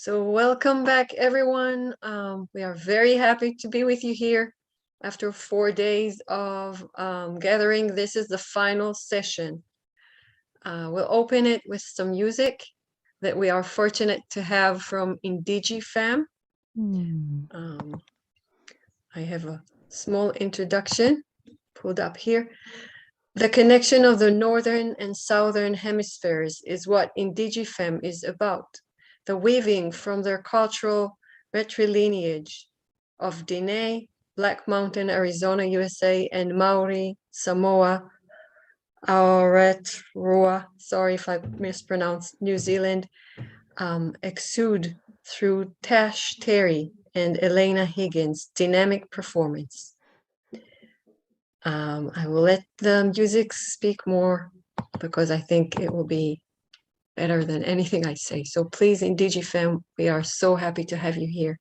So welcome back, everyone. We are very happy to be with you here after 4 days of gathering. This is the final session. We'll open it with some music that we are fortunate to have from IndigiFam. I have a small introduction pulled up here. The connection of the northern and southern hemispheres is what IndigiFam is about. The weaving from their cultural matrilineage of Diné, Black Mountain, Arizona, USA, and Maori, Samoa, Aotearoa, sorry if I mispronounced, New Zealand, exude through Tash Terry and Elena Higgins' dynamic performance. I will let the music speak more because I think it will be better than anything I say. So please, IndigiFam, we are so happy to have you here.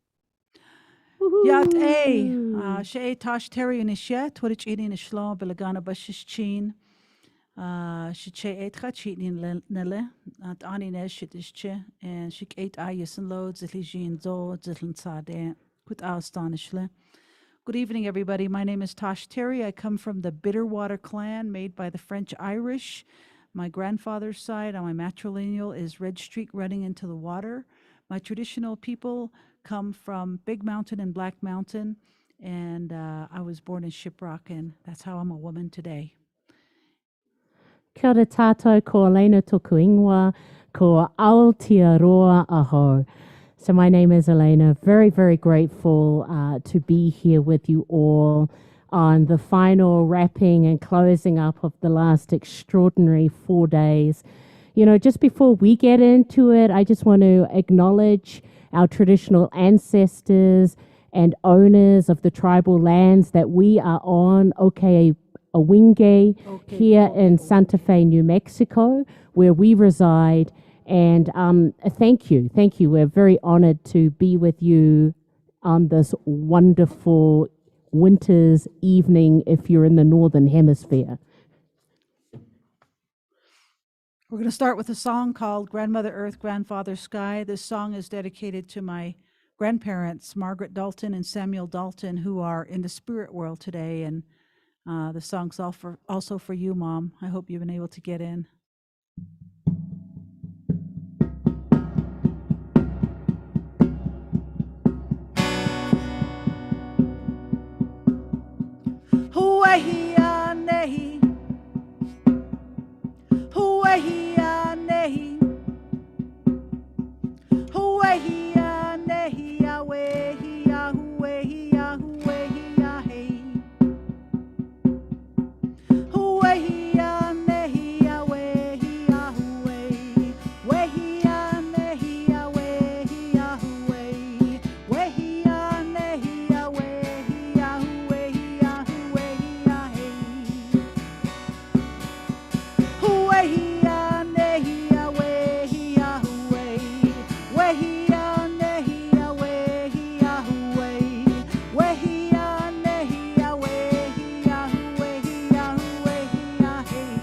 Yat A. Shay Tash Terry and Ishet, what it's eating a shlaw, Belagana Bashish Chin. She etka cheating Nelle, at Annie Neshit is che, and she ate ayes and loads, at Lijin Zo, Zitlan Sade, with Astonishle. Good evening, everybody. My name is Tash Terry. I come from the Bitterwater clan made by the French Irish. My grandfather's side on my matrilineal is Red Streak running into the water. My traditional people come from Big Mountain and Black Mountain, and I was born in Shiprock, and that's how I'm a woman today. Kia ora tātou, ko Elena toku ingoa, ko Aotearoa aho. So my name is Elena. Very, very grateful to be here with you all on the final wrapping and closing up of the last extraordinary 4 days. You know, just before we get into it, I just want to acknowledge our traditional ancestors and owners of the tribal lands that we are on, Awinge, here in Santa Fe, New Mexico, where we reside. And thank you. We're very honored to be with you on this wonderful winter's evening if you're in the Northern Hemisphere. We're going to start with a song called Grandmother Earth, Grandfather Sky. This song is dedicated to my grandparents, Margaret Dalton and Samuel Dalton, who are in the spirit world today. And the song's also for you, Mom. I hope you've been able to get in. Huahia nehi, huahia nehi, huahia nehi, awehia, huahia, huahia hey. Huahia nehi, awehia, huahia, wehia nehi, awehia, huahia, wehia nehi, awehia, huahia, huahia hey. Huahia nehi, awehia, huahia, wehia nehi, awehia, huahia, wehia nehi, awehia, huahia, huahia hey.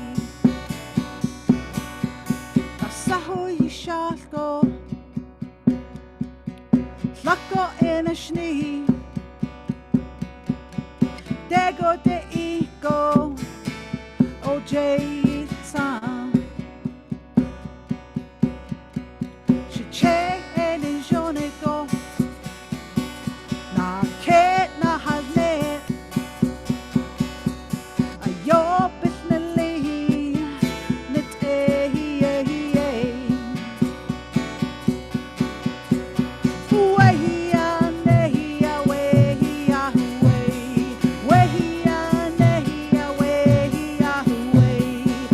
Asaho yishalko, tlako inashni, dego de iko, oj san. Chiche ene joneko, na ket na hazne, ayo bitnali, nit Huahia nehi, awehia, huahia, wehia nehi, awehia, huahia.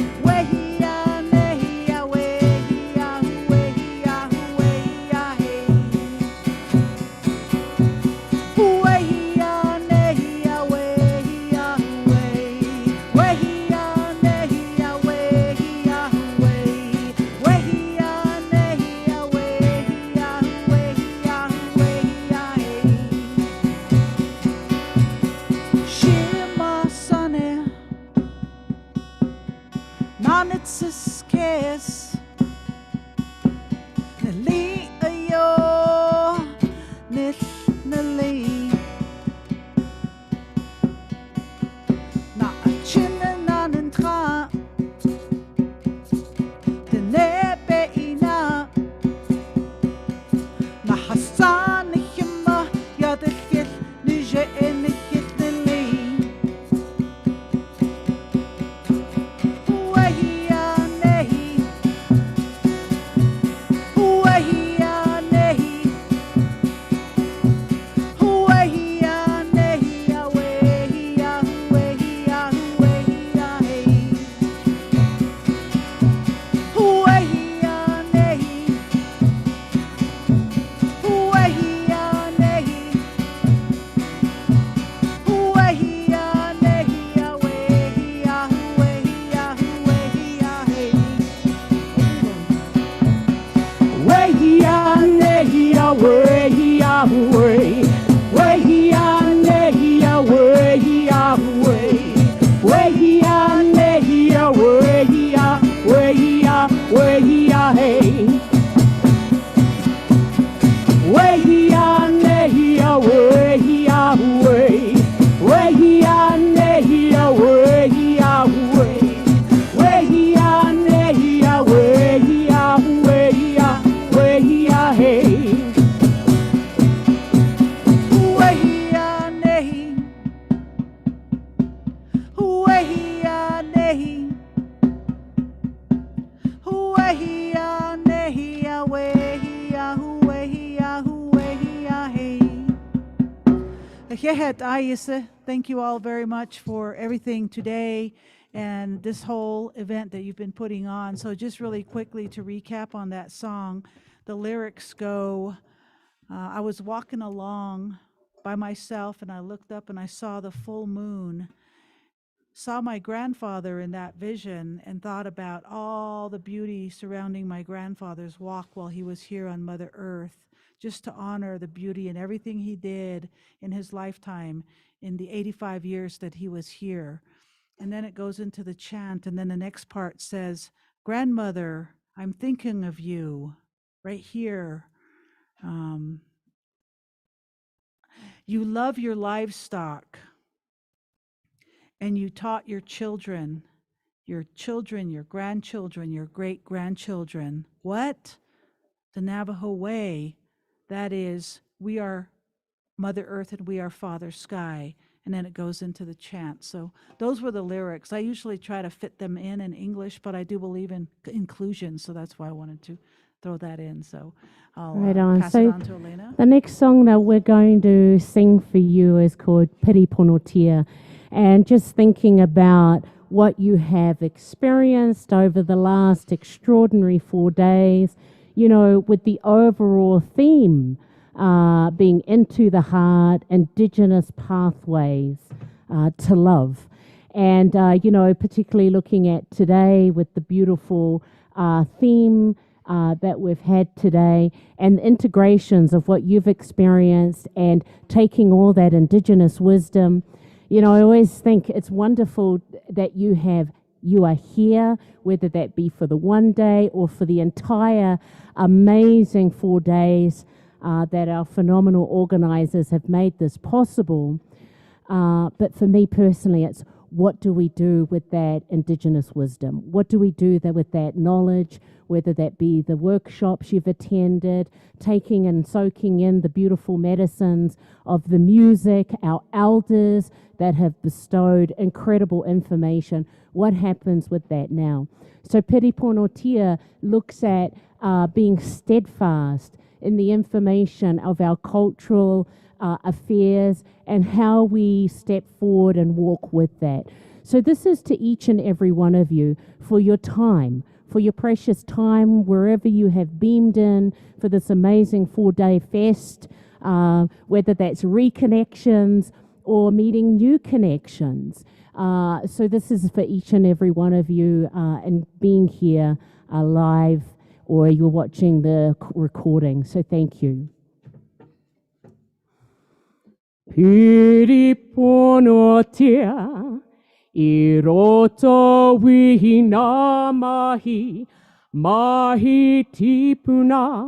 way, way ya, nehi ya, way ya, way, way ya, nehi ya, way ya, way ya, way ya, hey. Way ya, nehi ya, way ya, way, way ya, nehi ya, way ya, way, way ya, nehi ya, way ya, way ya, way ya, hey. Thank you all very much for everything today and this whole event that you've been putting on. So just really quickly to recap on that song, the lyrics go, I was walking along by myself and I looked up and I saw the full moon, saw my grandfather in that vision and thought about all the beauty surrounding my grandfather's walk while he was here on Mother Earth, just to honor the beauty and everything he did in his lifetime in the 85 years that he was here. And then it goes into the chant, and then the next part says, grandmother, I'm thinking of you right here. You love your livestock, and you taught your children, your grandchildren, your great-grandchildren. What? The Navajo way. That is, we are Mother Earth and we are Father Sky. And then it goes into the chant. So those were the lyrics. I usually try to fit them in English, but I do believe in inclusion. So that's why I wanted to throw that in. So I'll pass it on to Elena. The next song that we're going to sing for you is called Piri Ponotia. And just thinking about what you have experienced over the last extraordinary 4 days, you know, with the overall theme being into the heart, Indigenous pathways to love. And, you know, particularly looking at today with the beautiful theme that we've had today and the integrations of what you've experienced and taking all that Indigenous wisdom. You know, I always think it's wonderful that you are here, whether that be for the one day or for the entire amazing 4 days that our phenomenal organizers have made this possible. But for me personally, it's what do we do with that Indigenous wisdom? What do we do with that knowledge, whether that be the workshops you've attended, taking and soaking in the beautiful medicines of the music, our elders that have bestowed incredible information. What happens with that now? So Piri Ponotia looks at being steadfast in the information of our cultural affairs and how we step forward and walk with that. So this is to each and every one of you for your time, for your precious time, wherever you have beamed in for this amazing 4-day fest, whether that's reconnections or meeting new connections. So this is for each and every one of you and being here live or you're watching the recording. So thank you. Piri Ponotia, I roto wihina mahi, mahi tipuna,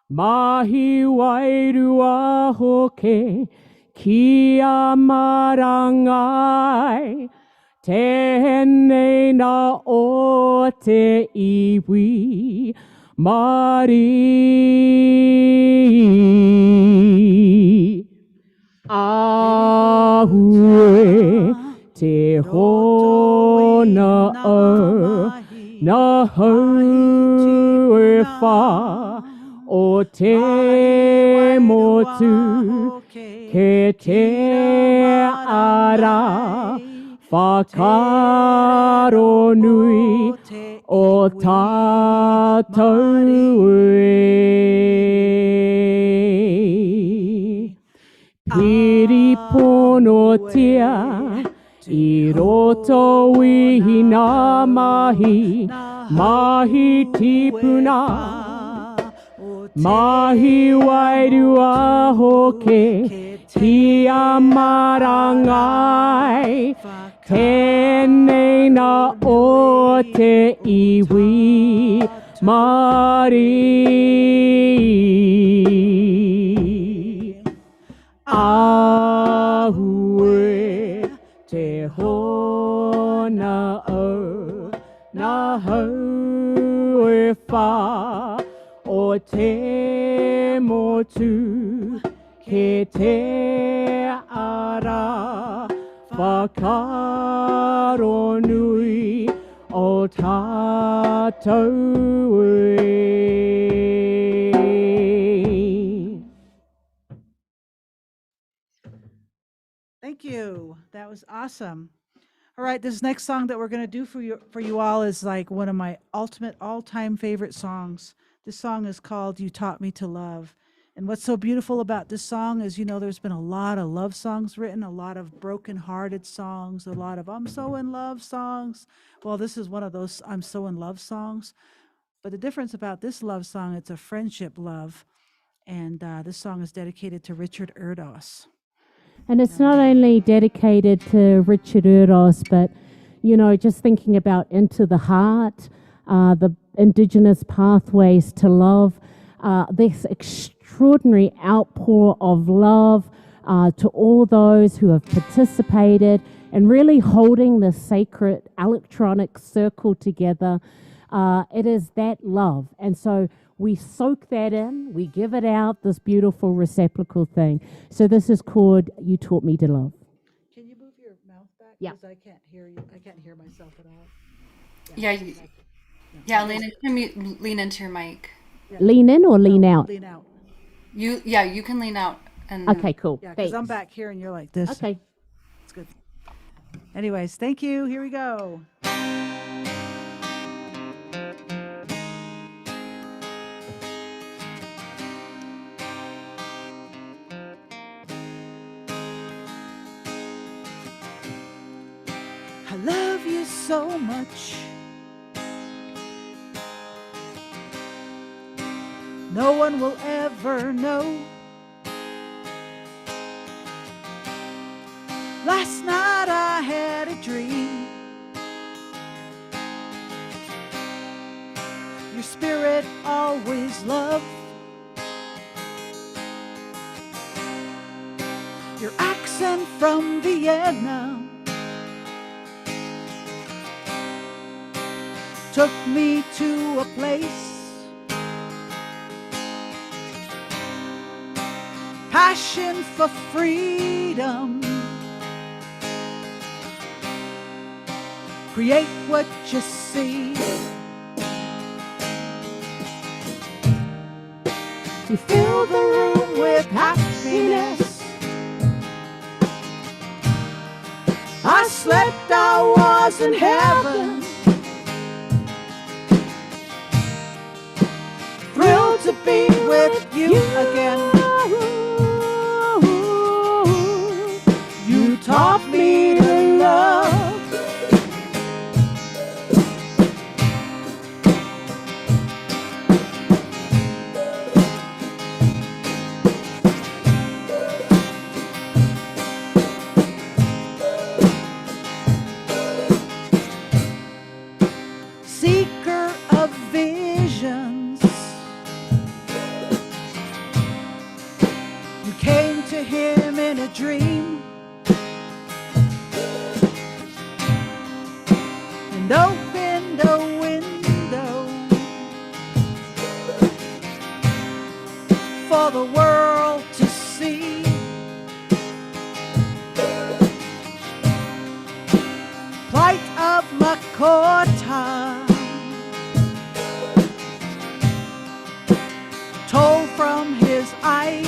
mahi wairua hoke, kia marangai, tēnei na o te iwi, mari. Ahue te hona o, na hau e wha, o te motu, ke te ara, whakaro nui o tātou e. Piri Ponotia, I roto wihina mahi, mahi tipuna, Mahi wairua hoke kia marangai Tēnei na o te iwi mari Ahue te hona o na hau e wha o te motu ke te ara whakaro nui o tātou e. Thank you. That was awesome. All right, this next song that we're going to do for you all is like one of my ultimate all-time favorite songs. This song is called You Taught Me to Love. And what's so beautiful about this song is, you know, there's been a lot of love songs written, a lot of broken-hearted songs, a lot of I'm so in love songs. Well, this is one of those I'm so in love songs. But the difference about this love song, it's a friendship love. And this song is dedicated to Richard Erdos. And it's not only dedicated to Richard Erdos, but, you know, just thinking about Into the Heart, the Indigenous pathways to love, this extraordinary outpour of love to all those who have participated and really holding the sacred electronic circle together. It is that love. And so we soak that in, we give it out, this beautiful receptacle thing. So this is called You Taught Me to Love. Can you move your mouth back? Yeah. Because I can't hear you. I can't hear myself at all. Yeah, lean into your mic. Lean in or lean out? Lean out. You can lean out and Okay, cool. Yeah, because I'm Thanks. back here and you're like this. Okay. It's good. Anyways, thank you. Here we go. I love you so much. No one will ever know. Last night I had a dream. Your spirit always loved. Your accent from Vienna took me to a place. Passion for freedom. Create what you see. You fill the room with happiness. I slept, I was in heaven. Thrilled to be with you again. You taught me to love. Seeker of visions, you came to him in a dream and opened a window for the world to see. Plight of Lakota told from his eyes.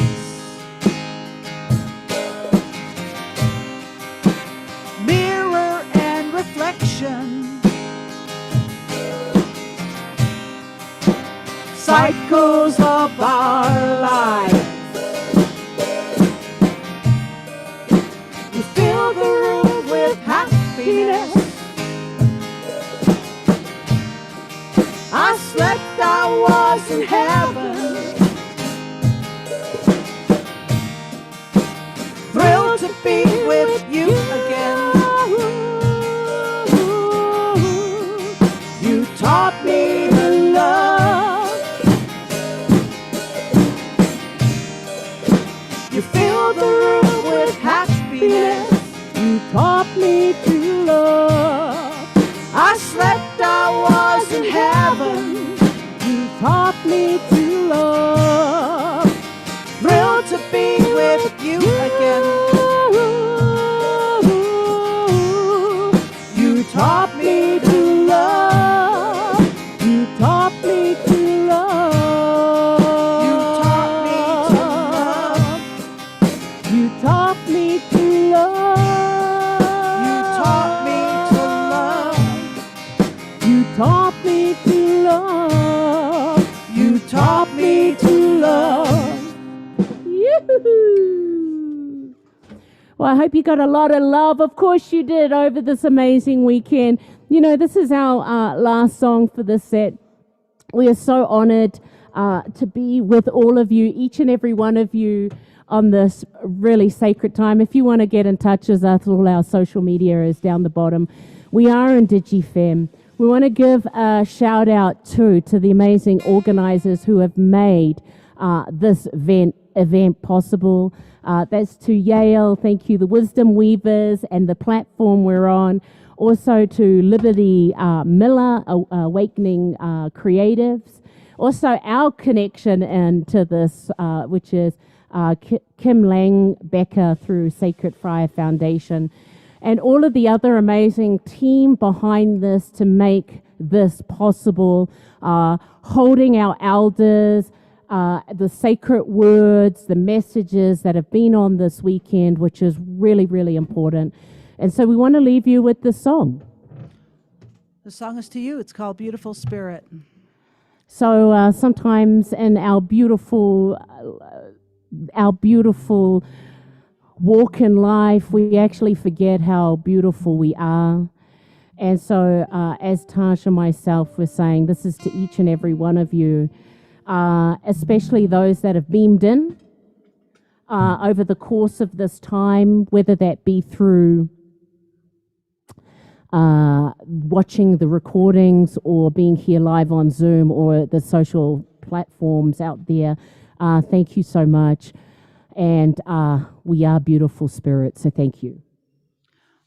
Mirror and reflection, cycles of our life. You fill the room with happiness. I slept, I was in heaven. heaven. You taught me to love. Thrilled to be with you again. You taught me to love. You taught me to love. You taught me to love. You taught me to love. You taught me to love. You taught me to love. You taught me to love. Yoo-hoo. Well, I hope you got a lot of love. Of course you did over this amazing weekend. You know, this is our last song for this set. We are so honored to be with all of you, each and every one of you, on this really sacred time. If you want to get in touch with us, all our social media is down the bottom. We are in DigiFem. We want to give a shout out to the amazing organizers who have made this event possible. That's to Yale, thank you, the Wisdom Weavers and the platform we're on. Also to Liberty Miller, Awakening Creatives. Also our connection into this, which is Kim Lang Becker through Sacred Fire Foundation. And all of the other amazing team behind this to make this possible, holding our elders, the sacred words, the messages that have been on this weekend, which is really, really important. And so we want to leave you with this song. The song is to you. It's called Beautiful Spirit. So sometimes in our beautiful walk in life, we actually forget how beautiful we are. And so as Tasha and myself were saying, this is to each and every one of you, especially those that have beamed in over the course of this time, whether that be through watching the recordings or being here live on Zoom or the social platforms out there. Thank you so much. And we are beautiful spirits, so thank you.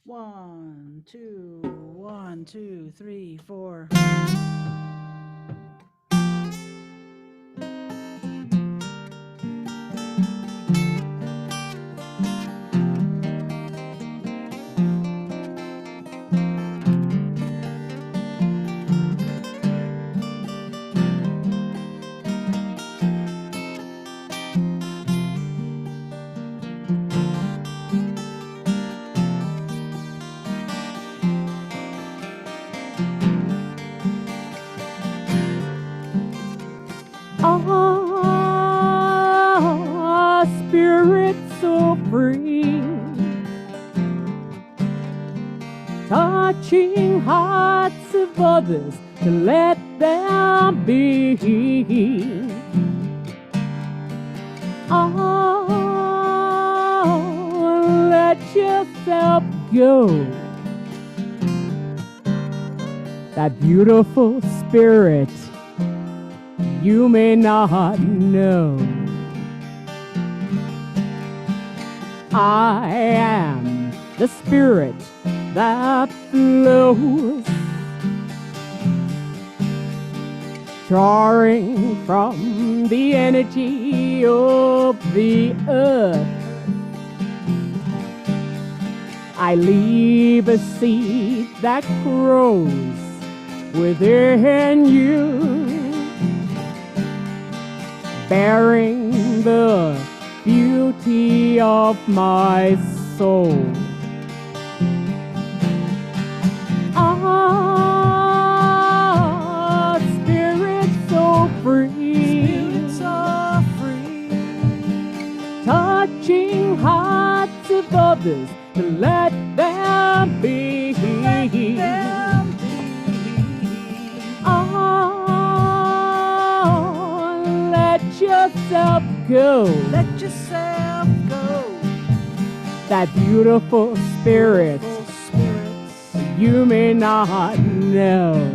1, 2, 1, 2, 3, 4. Spirit so free, touching hearts of others to let them be. Let yourself go. That beautiful spirit you may not know. I am the spirit that flows, drawing from the energy of the earth. I leave a seed that grows within you, bearing the beauty of my soul. Spirit so free, touching hearts of others to let them be. Let yourself go. Let yourself go. That beautiful spirit you may not know.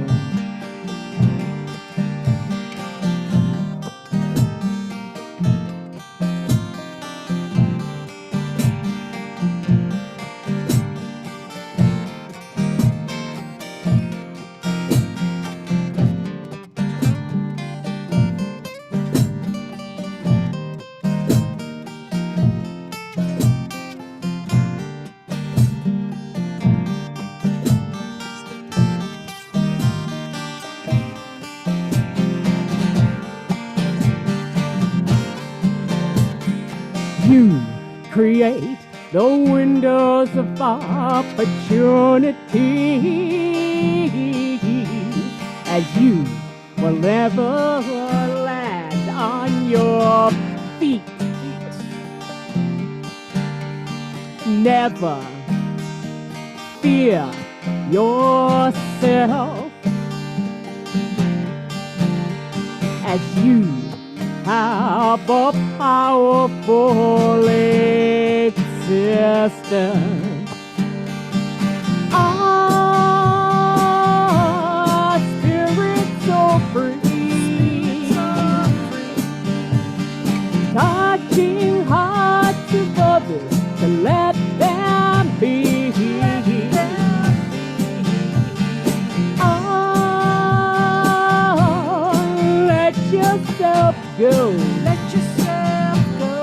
you create the windows of opportunity, as you will never land on your feet. Never fear yourself, as you have a powerful existence. Our spirits so free, touching hearts of others to let them be. Let yourself go. Let yourself go.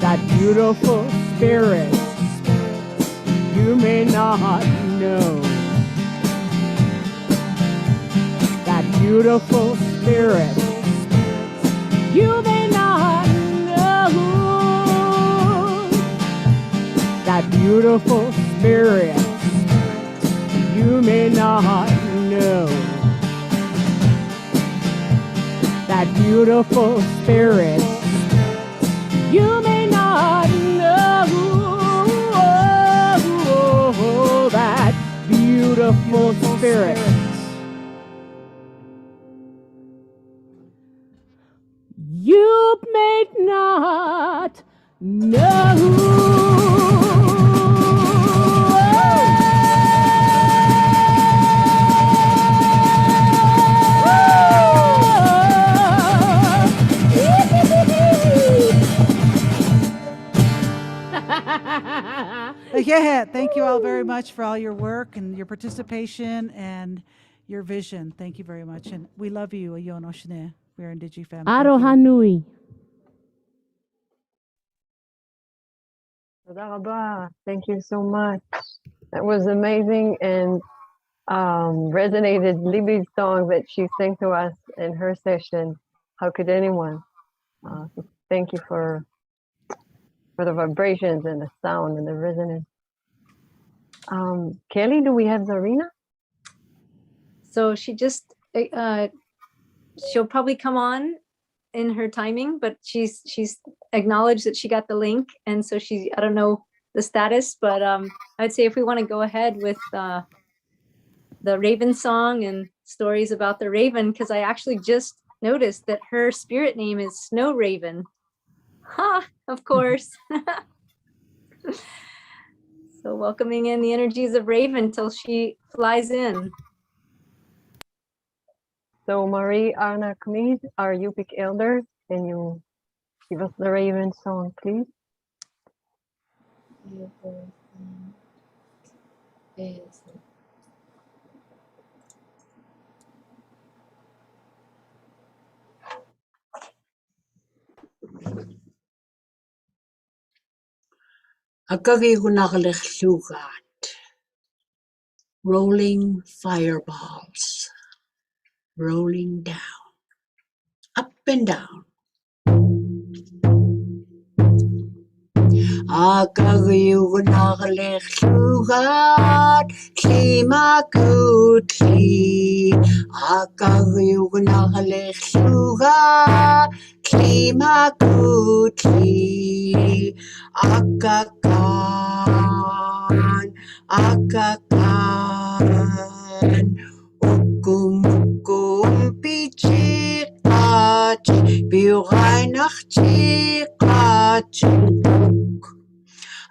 That beautiful spirit you may not know. That beautiful spirit you may not know. That beautiful spirit you may not know. That beautiful spirit you may not know. That beautiful spirit. You may not Yeah, thank you all very much for all your work and your participation and your vision. Thank you very much. And we love you, Ayon Oshne. We're in DigiFam. Thank you. Aroha nui. Toda rabba. Thank you so much. That was amazing and resonated Libby's song that she sang to us in her session. How could anyone? So thank you for the vibrations and the sound and the resonance. Kelly, do we have Zarina? So she just she'll probably come on in her timing, but she's acknowledged that she got the link, and so I don't know the status, but I'd say if we want to go ahead with the Raven song and stories about the Raven, because I actually just noticed that her spirit name is Snow Raven. Ha, of course. So welcoming in the energies of Raven till she flies in. So Marie Anna Kmeed, our Yupik elder, can you give us the Raven song, please? Rolling fireballs, rolling down, up and down. Akagiyugnaglechugat, klimakutli. Akagiyugnaglechugat, klimakutli. Akakan, ukum pichikachi, biugainachikachi.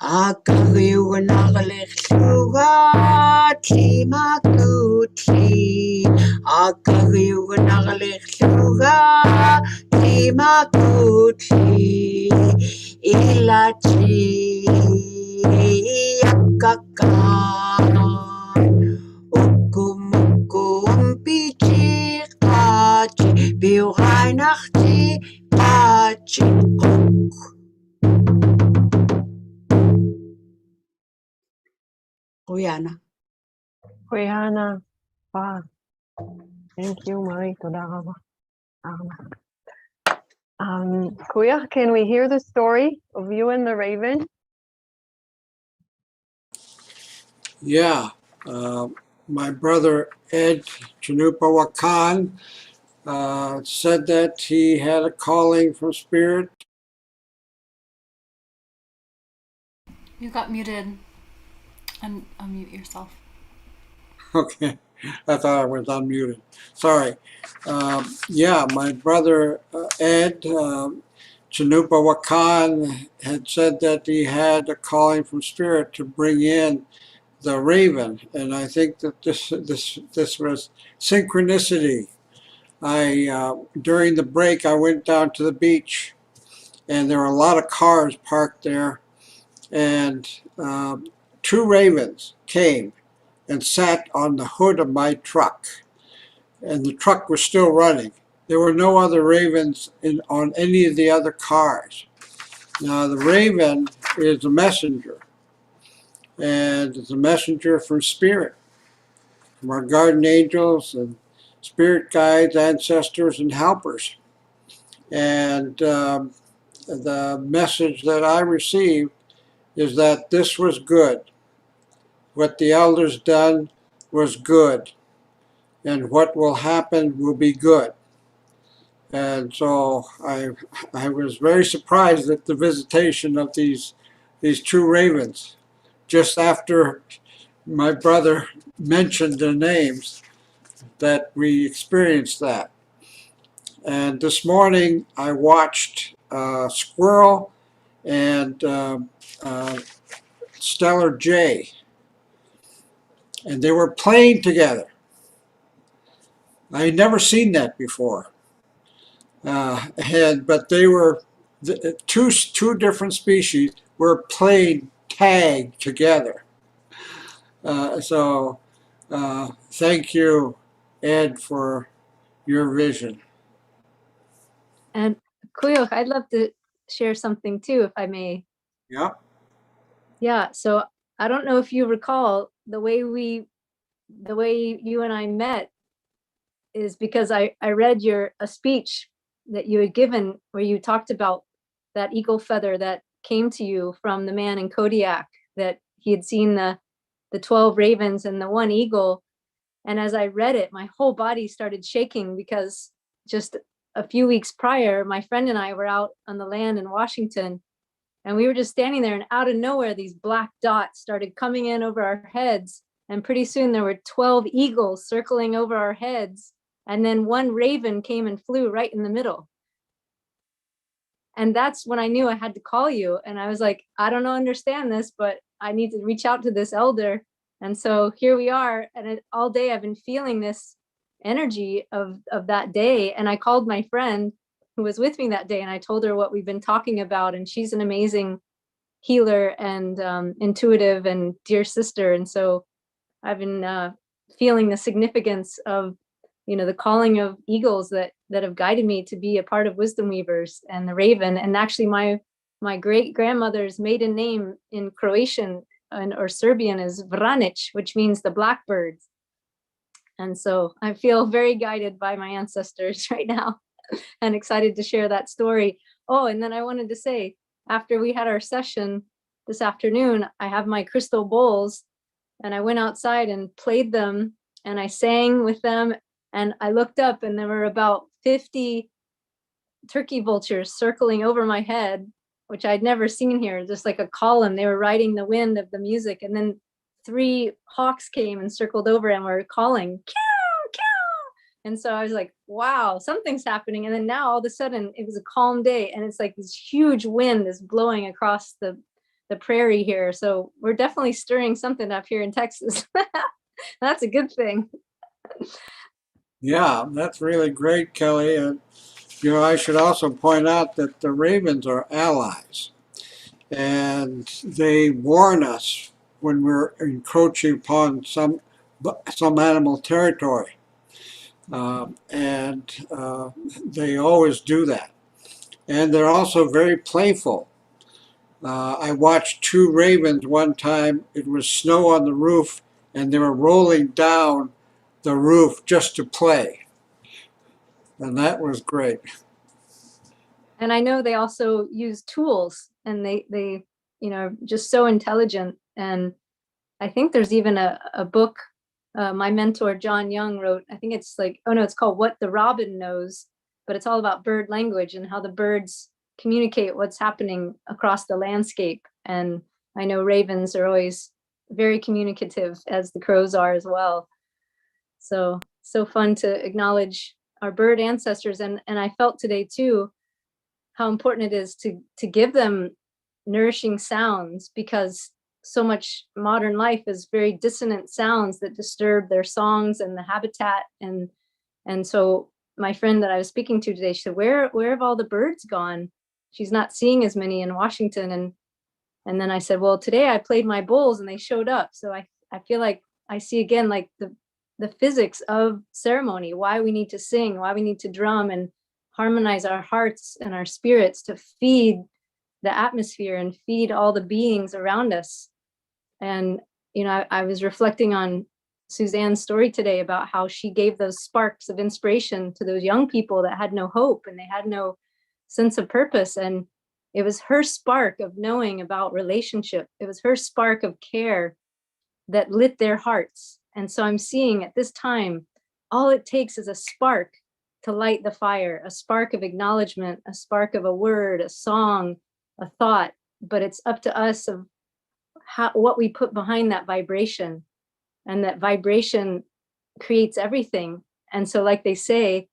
Akagiyugnaglechugat, klimakutli. Akagiyugnaglechugat, klimakutli. Ilachi, akakan, ukum pichikachi, biugainachikachi. Oyana. Rihanna, Thank you, Marie. Toda rabba. Kuya, can we hear the story of you and the raven? Yeah, my brother Ed Chanupa said that he had a calling from Spirit. You got muted. Unmute yourself. Okay, I thought I was unmuted. Sorry. Yeah, my brother Ed Chanupa Wakan had said that he had a calling from Spirit to bring in the raven, and I think that this was synchronicity. During the break, I went down to the beach, and there were a lot of cars parked there, and two ravens came and sat on the hood of my truck, and the truck was still running. There were no other ravens on any of the other cars. Now, the raven is a messenger, and it's a messenger from Spirit, from our guardian angels and spirit guides, ancestors, and helpers. And the message that I received is that this was good. What the elders done was good, and what will happen will be good. And so I was very surprised at the visitation of these two ravens. Just after my brother mentioned their names, that we experienced that. And this morning I watched Squirrel and Stellar J, and they were playing together. I had never seen that before. But they were two different species were playing tag together. So thank you, Ed, for your vision. And Kuyo, I'd love to share something too, if I may. Yeah. Yeah, so I don't know if you recall the way you and I met is because I read a speech that you had given where you talked about that eagle feather that came to you from the man in Kodiak, that he had seen the 12 ravens and the one eagle. And as I read it, my whole body started shaking because just a few weeks prior, my friend and I were out on the land in Washington, and we were just standing there, and out of nowhere, these black dots started coming in over our heads. And pretty soon there were 12 eagles circling over our heads. And then one raven came and flew right in the middle. And that's when I knew I had to call you. And I was like, I don't understand this, but I need to reach out to this elder. And so here we are. And all day I've been feeling this energy of that day. And I called my friend who was with me that day, and I told her what we've been talking about. And she's an amazing healer and intuitive and dear sister. And so I've been feeling the significance of, the calling of eagles that have guided me to be a part of Wisdom Weavers and the raven. And actually my great grandmother's maiden name in Croatian or Serbian is Vranic, which means the blackbirds. And so I feel very guided by my ancestors right now and excited to share that story. Oh, and then I wanted to say, after we had our session this afternoon, I have my crystal bowls, and I went outside and played them, and I sang with them, and I looked up and there were about 50 turkey vultures circling over my head, which I'd never seen here, just like a column. They were riding the wind of the music, and then 3 hawks came and circled over and were calling, "Meow, meow." And so I was like, wow, something's happening. And then now all of a sudden it was a calm day, and it's like this huge wind is blowing across the prairie here. So we're definitely stirring something up here in Texas. That's a good thing. Yeah, that's really great, Kelly. And I should also point out that the ravens are allies, and they warn us when we're encroaching upon some animal territory, and they always do that. And they're also very playful. I watched 2 ravens one time. It was snow on the roof, and they were rolling down the roof just to play. And that was great. And I know they also use tools, and they are just so intelligent. And I think there's even a book my mentor John Young wrote. I think it's like, oh no, it's called What the Robin Knows, but it's all about bird language and how the birds communicate what's happening across the landscape. And I know ravens are always very communicative, as the crows are as well. So fun to acknowledge our bird ancestors. And I felt today too how important it is to give them nourishing sounds, because so much modern life is very dissonant sounds that disturb their songs and the habitat. And so my friend that I was speaking to today, she said, where have all the birds gone? She's not seeing as many in Washington. And then I said, well, today I played my bowls and they showed up. So I feel like I see again, like the physics of ceremony, why we need to sing, why we need to drum and harmonize our hearts and our spirits to feed the atmosphere and feed all the beings around us. And, I was reflecting on Suzanne's story today about how she gave those sparks of inspiration to those young people that had no hope and they had no sense of purpose. And it was her spark of knowing about relationship. It was her spark of care that lit their hearts. And so I'm seeing at this time, all it takes is a spark to light the fire, a spark of acknowledgement, a spark of a word, a song, a thought. But it's up to us of what we put behind that vibration. And that vibration creates everything. And so like they say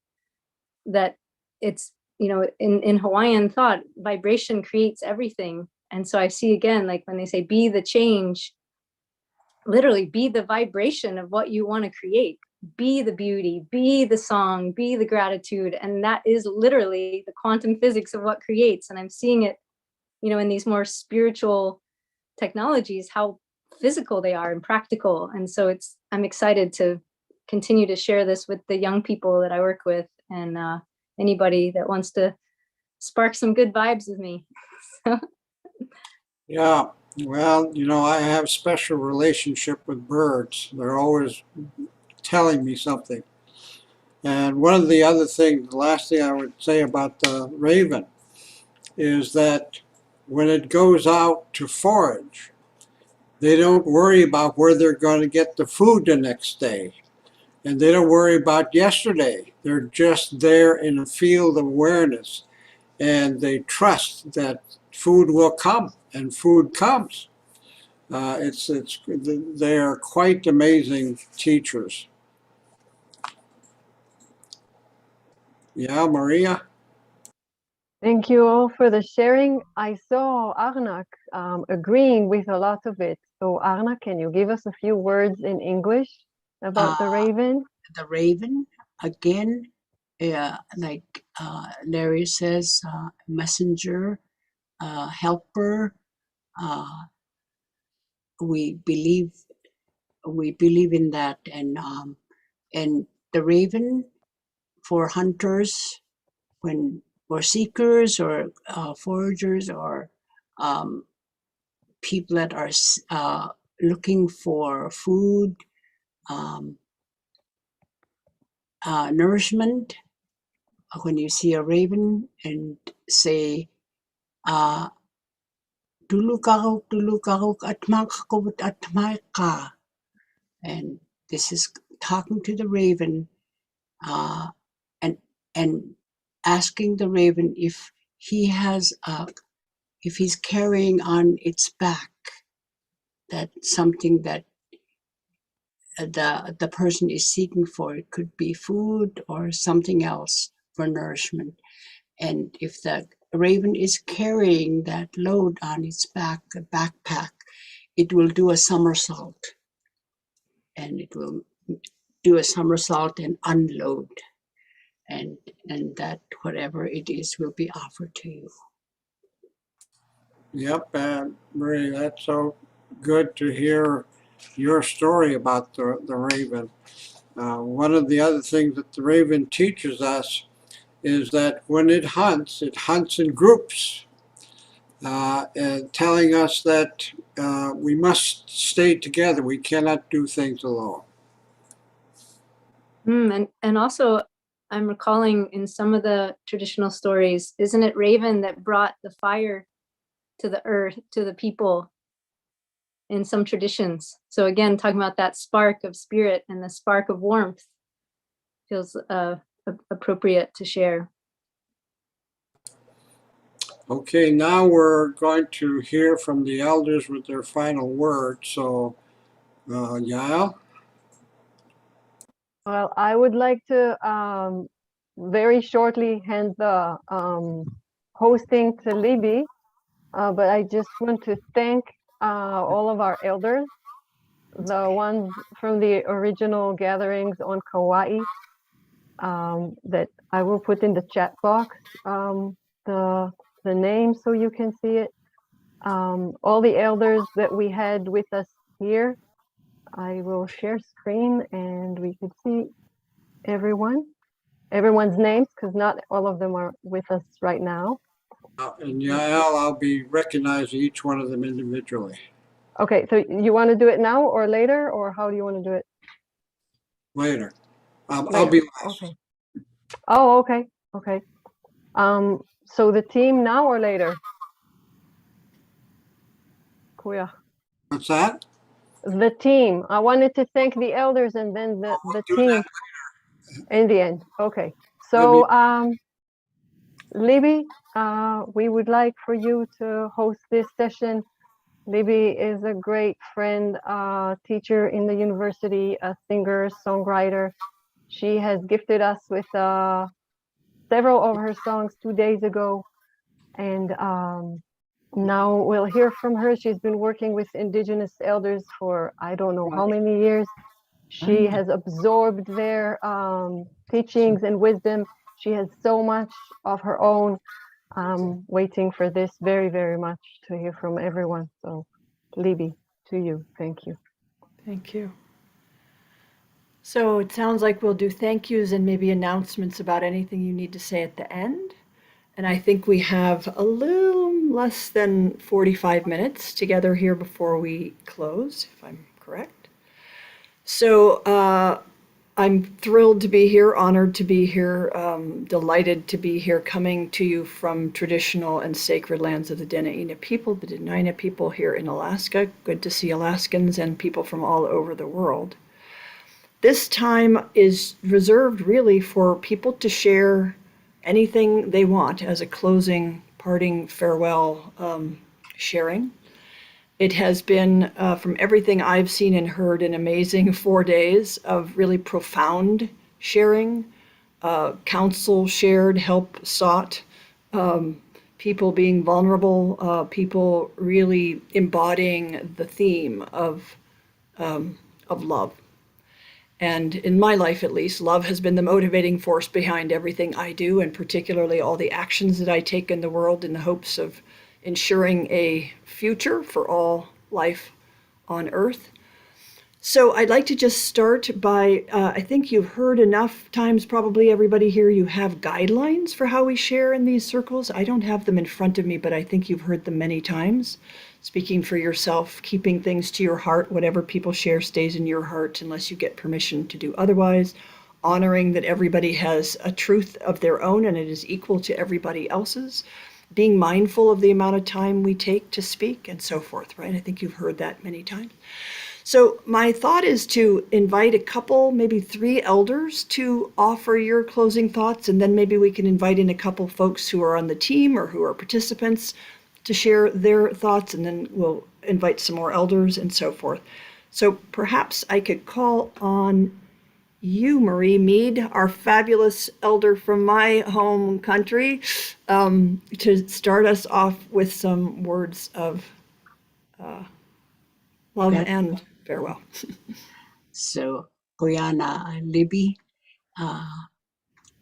that it's, in Hawaiian thought, vibration creates everything. And so I see again, like when they say be the change, literally be the vibration of what you want to create, be the beauty, be the song, be the gratitude. And that is literally the quantum physics of what creates. And I'm seeing it, in these more spiritual technologies, how physical they are and practical. And so I'm excited to continue to share this with the young people that I work with, and anybody that wants to spark some good vibes with me. Yeah, well, I have a special relationship with birds. They're always telling me something. And one of the other things, the last thing I would say about the raven is that when it goes out to forage, they don't worry about where they're going to get the food the next day. And they don't worry about yesterday. They're just there in a field of awareness. And they trust that food will come, and food comes. They are quite amazing teachers. Yeah, Maria? Thank you all for the sharing. I saw Arnak agreeing with a lot of it. So Arnak, can you give us a few words in English about the raven? The raven, again, like Larry says, messenger, helper. We believe in that, and the raven for hunters, or seekers, or foragers, or people that are looking for food, nourishment. When you see a raven and say, "Tulukahuk atmaika," and this is talking to the raven, and asking the raven if he's carrying on its back that something that the person is seeking for. It could be food or something else for nourishment. And if the raven is carrying that load on its back, a backpack, it will do a somersault. And it will do a somersault and unload. And that whatever it is will be offered to you. Yep, Maria, that's so good to hear your story about the raven. One of the other things that the raven teaches us is that when it hunts in groups, and telling us that we must stay together. We cannot do things alone. And also I'm recalling in some of the traditional stories, isn't it Raven that brought the fire to the earth, to the people in some traditions? So again, talking about that spark of spirit and the spark of warmth feels appropriate to share. Okay, now we're going to hear from the elders with their final word. So, Yael? Well, I would like to very shortly hand the hosting to Libby, but I just want to thank all of our elders, the ones from the original gatherings on Kauai, that I will put in the chat box, the name so you can see it. All the elders that we had with us here. I will share screen and we could see everyone's names, because not all of them are with us right now. And Yael, I'll be recognizing each one of them individually. Okay, so you want to do it now or later, or how do you want to do it? Later. I'll Later. be last. Okay. Oh, okay. Okay. So the team now or later? Kuya. What's that? The team. I wanted to thank the elders and then the Do team that. in the end. Okay. So Libby, we would like for you to host this session. Libby is a great friend, teacher in the university, a singer, songwriter. She has gifted us with several of her songs 2 days ago. And now we'll hear from her. She's been working with Indigenous elders for I don't know how many years. She has absorbed their teachings and wisdom. She has so much of her own. Waiting for this very, very much to hear from everyone. So, Libby, to you. Thank you. Thank you. So it sounds like we'll do thank yous and maybe announcements about anything you need to say at the end. And I think we have a little less than 45 minutes together here before we close, if I'm correct. So I'm thrilled to be here, honored to be here, delighted to be here, coming to you from traditional and sacred lands of the Dena'ina people, the Dena'ina people here in Alaska. Good to see Alaskans and people from all over the world. This time is reserved really for people to share anything they want as a closing, parting, farewell sharing. It has been, from everything I've seen and heard, an amazing 4 days of really profound sharing, counsel shared, help sought, people being vulnerable, people really embodying the theme of love. And in my life, at least, love has been the motivating force behind everything I do, and particularly all the actions that I take in the world in the hopes of ensuring a future for all life on Earth. So I'd like to just start by, I think you've heard enough times, probably everybody here, you have guidelines for how we share in these circles. I don't have them in front of me, but I think you've heard them many times. Speaking for yourself, keeping things to your heart, whatever people share stays in your heart unless you get permission to do otherwise. Honoring that everybody has a truth of their own and it is equal to everybody else's. Being mindful of the amount of time we take to speak and so forth, right? I think you've heard that many times. So my thought is to invite a couple, maybe 3 elders to offer your closing thoughts, and then maybe we can invite in a couple folks who are on the team or who are participants to share their thoughts, and then we'll invite some more elders and so forth. So perhaps I could call on you, Marie Mead, our fabulous elder from my home country, to start us off with some words of love and farewell. So, Oyana and Libby.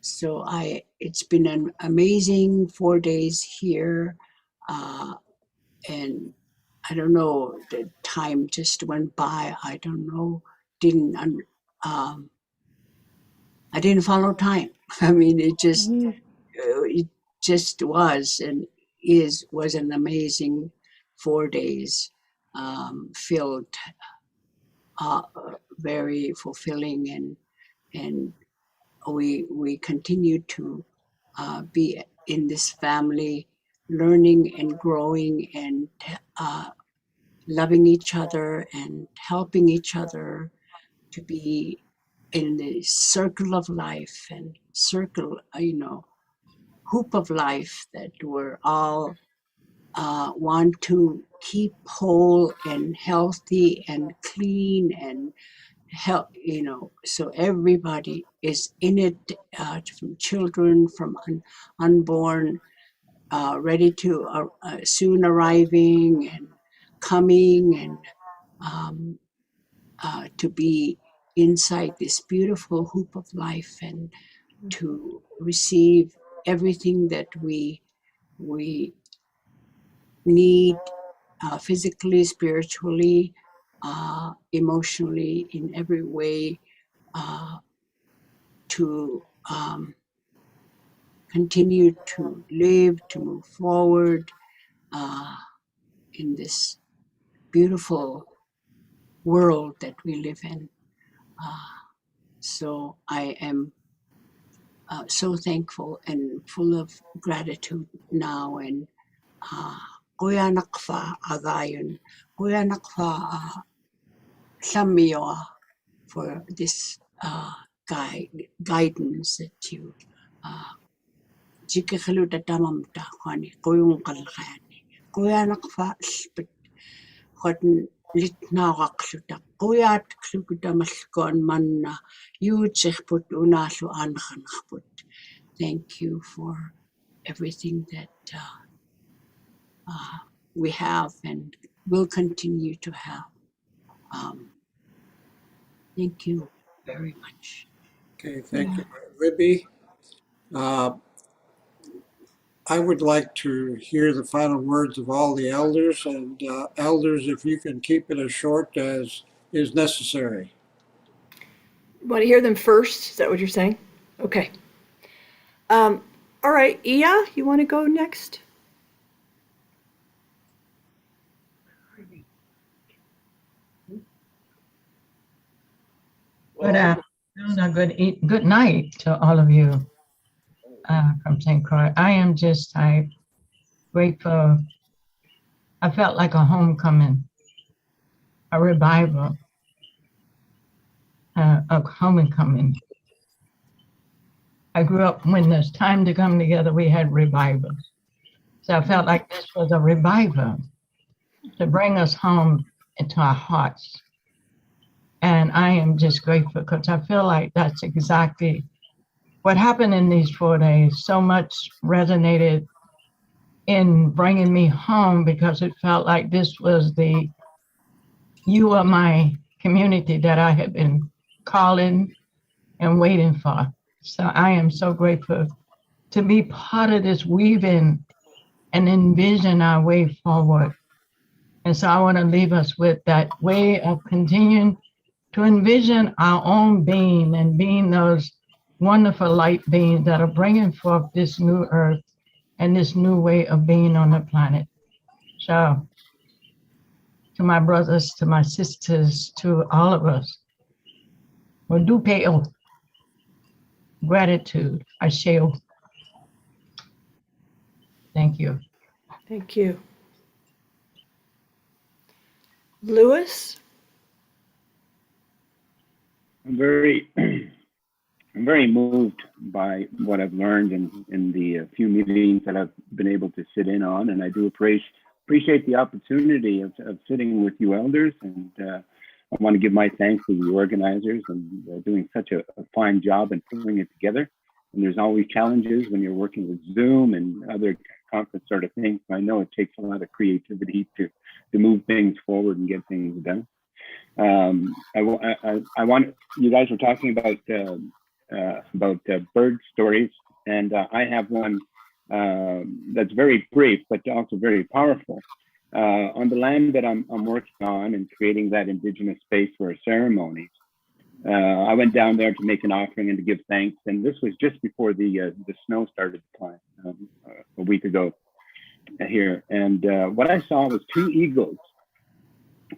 So it's been an amazing 4 days here. And I don't know, the time just went by. I don't know, I didn't follow time. I mean, it just was and was an amazing 4 days, filled, very fulfilling and we continue to be in this family, learning and growing and loving each other and helping each other to be in the circle of life and circle, hoop of life that we're all want to keep whole and healthy and clean and help, so everybody is in it, from children, from unborn, ready to soon arriving and coming, and to be inside this beautiful hoop of life and to receive everything that we need, physically, spiritually, emotionally, in every way, to continue to live, to move forward in this beautiful world that we live in. So I am so thankful and full of gratitude now. And Kuya Nakfa Agayon, Kuya Nakfa Samio, for this guidance that you Jikaluta Damamta Kwani, Kuyung Kalkani, Kuya Nakfa Spit, Cotton Litnawakluta, Kuyat Klukudamaskon Manna, you put Unasu Anhanput. Thank you for everything that we have and will continue to have. Thank you very much. Okay, thank you, Libby. I would like to hear the final words of all the elders, and elders, if you can keep it as short as is necessary. Want to hear them first? Is that what you're saying? Okay. All right, Iya, you want to go next? Good afternoon or good night to all of you from St. Croix. I am just grateful. I felt like a homecoming, a revival, a homecoming. I grew up when there's time to come together, we had revivals. So I felt like this was a revival to bring us home into our hearts. And I am just grateful because I feel like that's exactly what happened in these 4 days. So much resonated in bringing me home because it felt like this was you are my community that I had been calling and waiting for. So I am so grateful to be part of this weaving and envision our way forward. And so I want to leave us with that way of continuing to envision our own being and being those wonderful light beings that are bringing forth this new earth and this new way of being on the planet. So to my brothers, to my sisters, to all of us, Modupeo, gratitude, Asheo. Thank you. Thank you. Lewis? I'm very moved by what I've learned in the few meetings that I've been able to sit in on, and I do appreciate the opportunity of sitting with you elders, and I want to give my thanks to the organizers, and they're doing such a fine job in putting it together. And there's always challenges when you're working with Zoom and other conference sort of things. I know it takes a lot of creativity to move things forward and get things done. I want, you guys were talking about bird stories, and I have one that's very brief but also very powerful. On the land that I'm working on and creating that indigenous space for ceremonies, I went down there to make an offering and to give thanks, and this was just before the snow started to climb a week ago here. And what I saw was two eagles,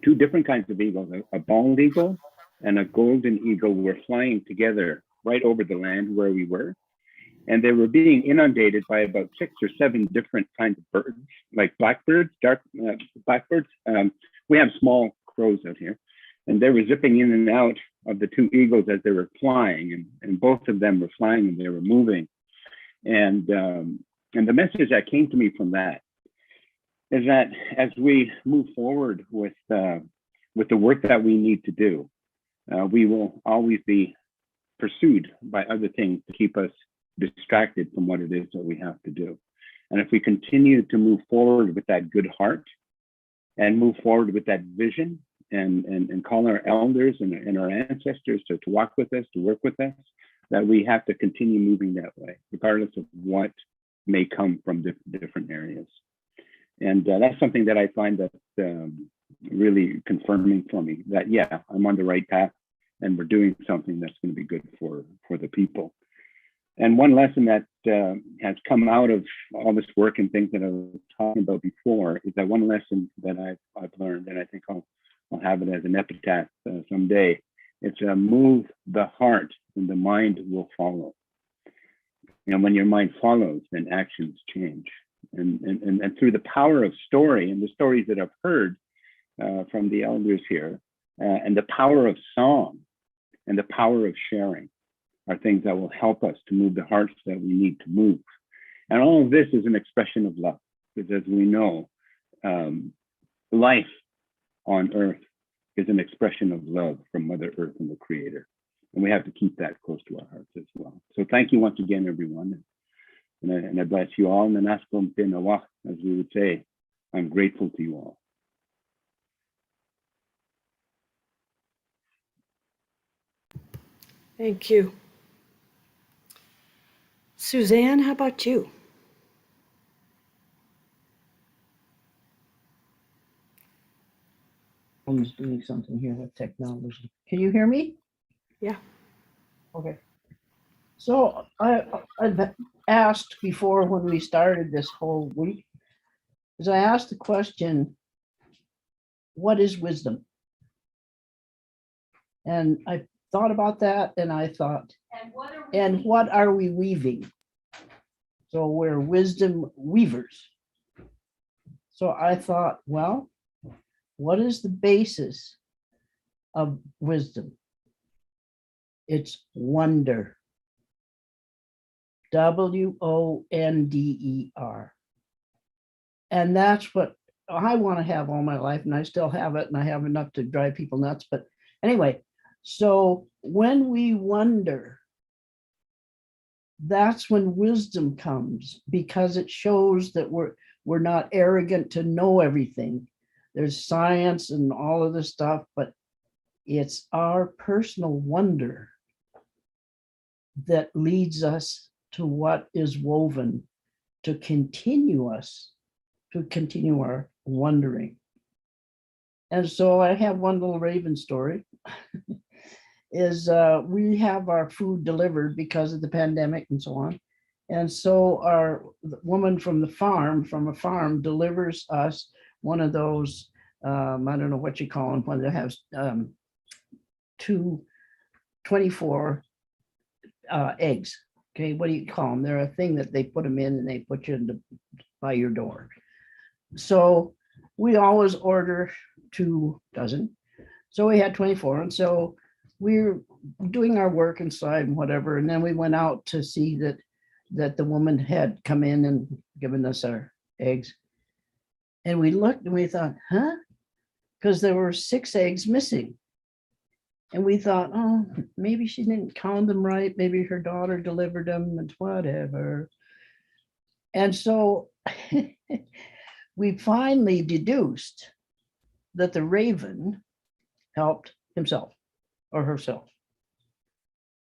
two different kinds of eagles, a bald eagle and a golden eagle were flying together right over the land where we were. And they were being inundated by about 6 or 7 different kinds of birds, like blackbirds, dark blackbirds. We have small crows out here, and they were zipping in and out of the 2 eagles as they were flying, and both of them were flying and they were moving. And the message that came to me from that is that as we move forward with the work that we need to do, we will always be pursued by other things to keep us distracted from what it is that we have to do. And if we continue to move forward with that good heart and move forward with that vision and call our elders and our ancestors to walk with us, to work with us, that we have to continue moving that way, regardless of what may come from different areas. And that's something that I find that really confirming for me that, yeah, I'm on the right path and we're doing something that's going to be good for the people. And one lesson that has come out of all this work and things that I was talking about before is that one lesson that I've learned, and I think I'll have it as an epitaph someday. It's move the heart and the mind will follow. And when your mind follows, then actions change. And through the power of story and the stories that I've heard from the elders here, and the power of song and the power of sharing are things that will help us to move the hearts that we need to move. And all of this is an expression of love, because as we know, life on earth is an expression of love from Mother Earth and the Creator. And we have to keep that close to our hearts as well. So thank you once again, everyone. And I bless you all. And as we would say, I'm grateful to you all. Thank you. Suzanne, how about you? I'm just doing something here with technology. Can you hear me? Yeah. Okay. So I've asked before when we started this whole week, is I asked the question, what is wisdom? And I thought about that and I thought, and what are we weaving? So we're wisdom weavers. So I thought, well, what is the basis of wisdom? It's wonder. WONDER. And that's what I want to have all my life, and I still have it, and I have enough to drive people nuts. But anyway, so when we wonder, that's when wisdom comes, because it shows that we're not arrogant to know everything. There's science and all of this stuff, but it's our personal wonder that leads us to what is woven to continue our wondering. And so I have one little raven story. Is we have our food delivered because of the pandemic and so on. And so our woman from a farm delivers us one of those, I don't know what you call them, when they have 24 eggs. Okay, what do you call them? They're a thing that they put them in and they put you by your door. So we always order 2 dozen. So we had 24. And so we're doing our work inside and whatever. And then we went out to see that the woman had come in and given us our eggs. And we looked and we thought, huh? Because there were 6 eggs missing. And we thought, oh, maybe she didn't count them right. Maybe her daughter delivered them and whatever. And so we finally deduced that the raven helped himself or herself.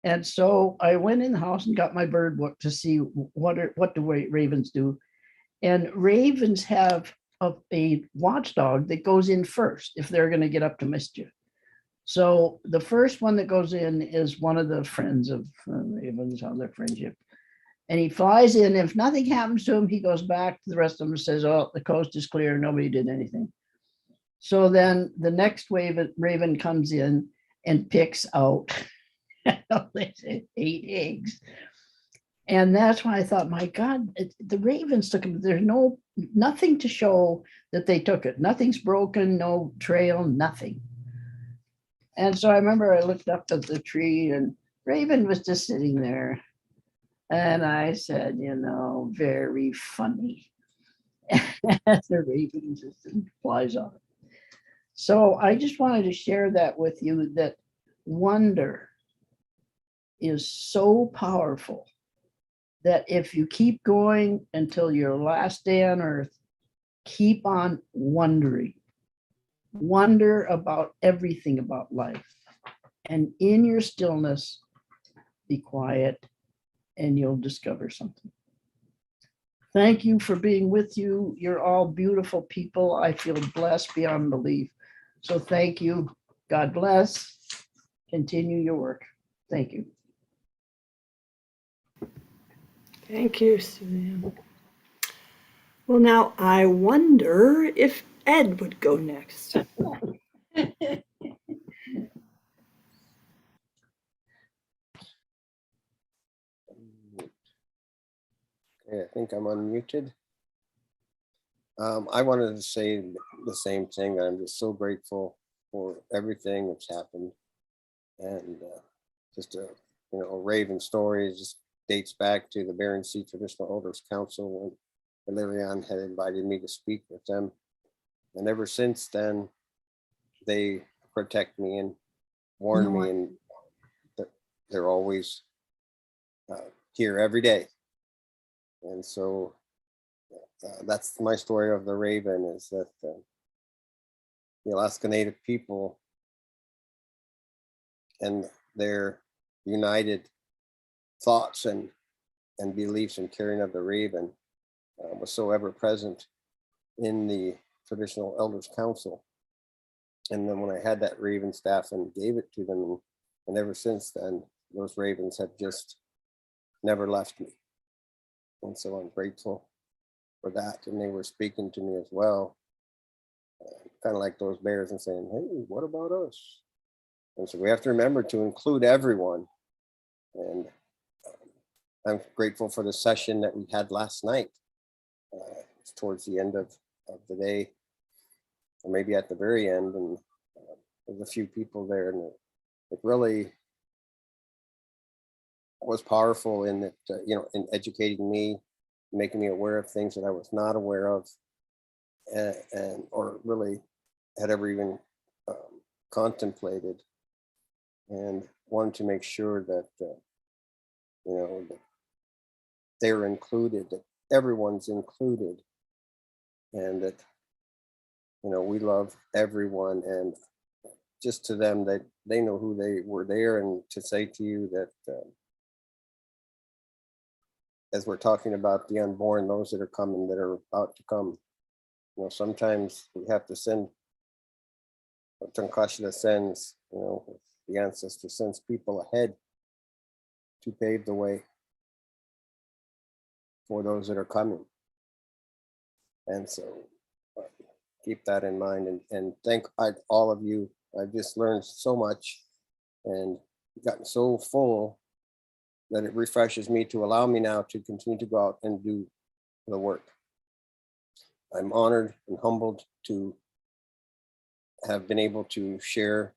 And so I went in the house and got my bird book to see what the ravens do. And ravens have a watchdog that goes in first if they're going to get up to mischief. So the first one that goes in is one of the friends of ravens on their friendship. And he flies in. If nothing happens to him, he goes back to the rest of them and says, oh, the coast is clear. Nobody did anything. So then the next raven comes in and picks out They said 8 eggs. And that's why I thought, my God, the ravens took them. There's nothing to show that they took it. Nothing's broken, no trail, nothing. And so I remember I looked up at the tree and Raven was just sitting there. And I said, very funny. And the Raven just flies off. So I just wanted to share that with you, that wonder is so powerful that if you keep going until your last day on earth, keep on wondering. Wonder about everything about life. And in your stillness, be quiet and you'll discover something. Thank you for being with you. You're all beautiful people. I feel blessed beyond belief. So thank you. God bless. Continue your work. Thank you. Thank you, Suzanne. Well, now I wonder if Ed would go next. Okay, I think I'm unmuted. I wanted to say the same thing, that I'm just so grateful for everything that's happened. And just a Raven story just dates back to the Bering Sea Traditional Elders Council when Lilian had invited me to speak with them. And ever since then, they protect me and warn me, and they're always here every day. And so that's my story of the Raven, is that the Alaska Native people and their united thoughts and beliefs and caring of the Raven was so ever present in the Traditional Elders Council. And then when I had that Raven staff and gave it to them, and ever since then, those Ravens have just never left me. And so I'm grateful for that. And they were speaking to me as well, kind of like those bears, and saying, hey, what about us? And so we have to remember to include everyone. And I'm grateful for the session that we had last night. Towards the end of the day, or maybe at the very end, and there's a few people there, and it really was powerful in that, in educating me, making me aware of things that I was not aware of, and or really had ever even contemplated, and wanted to make sure that that they're included, that everyone's included, and that we love everyone, and just to them that they know who they were there, and to say to you that as we're talking about the unborn, those that are coming, that are about to come, sometimes we have to send, Tankashila sends, the ancestor sends people ahead to pave the way for those that are coming. And so keep that in mind, and thank all of you. I've just learned so much and gotten so full that it refreshes me to allow me now to continue to go out and do the work. I'm honored and humbled to have been able to share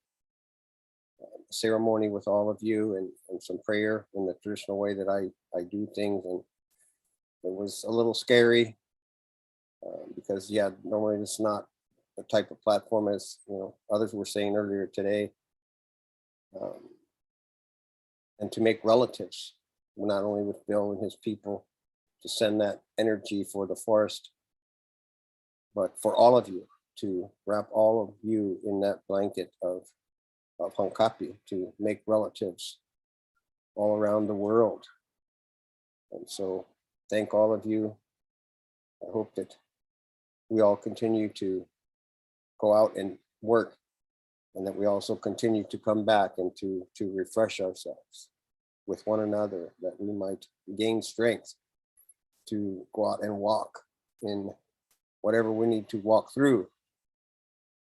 ceremony with all of you, and some prayer in the traditional way that I do things. And it was a little scary because normally it's not the type of platform as others were saying earlier today, and to make relatives, not only with Bill and his people, to send that energy for the forest, but for all of you, to wrap all of you in that blanket of Hankapi, to make relatives all around the world. And so thank all of you. I hope that we all continue to go out and work, and that we also continue to come back and to refresh ourselves with one another, that we might gain strength to go out and walk in whatever we need to walk through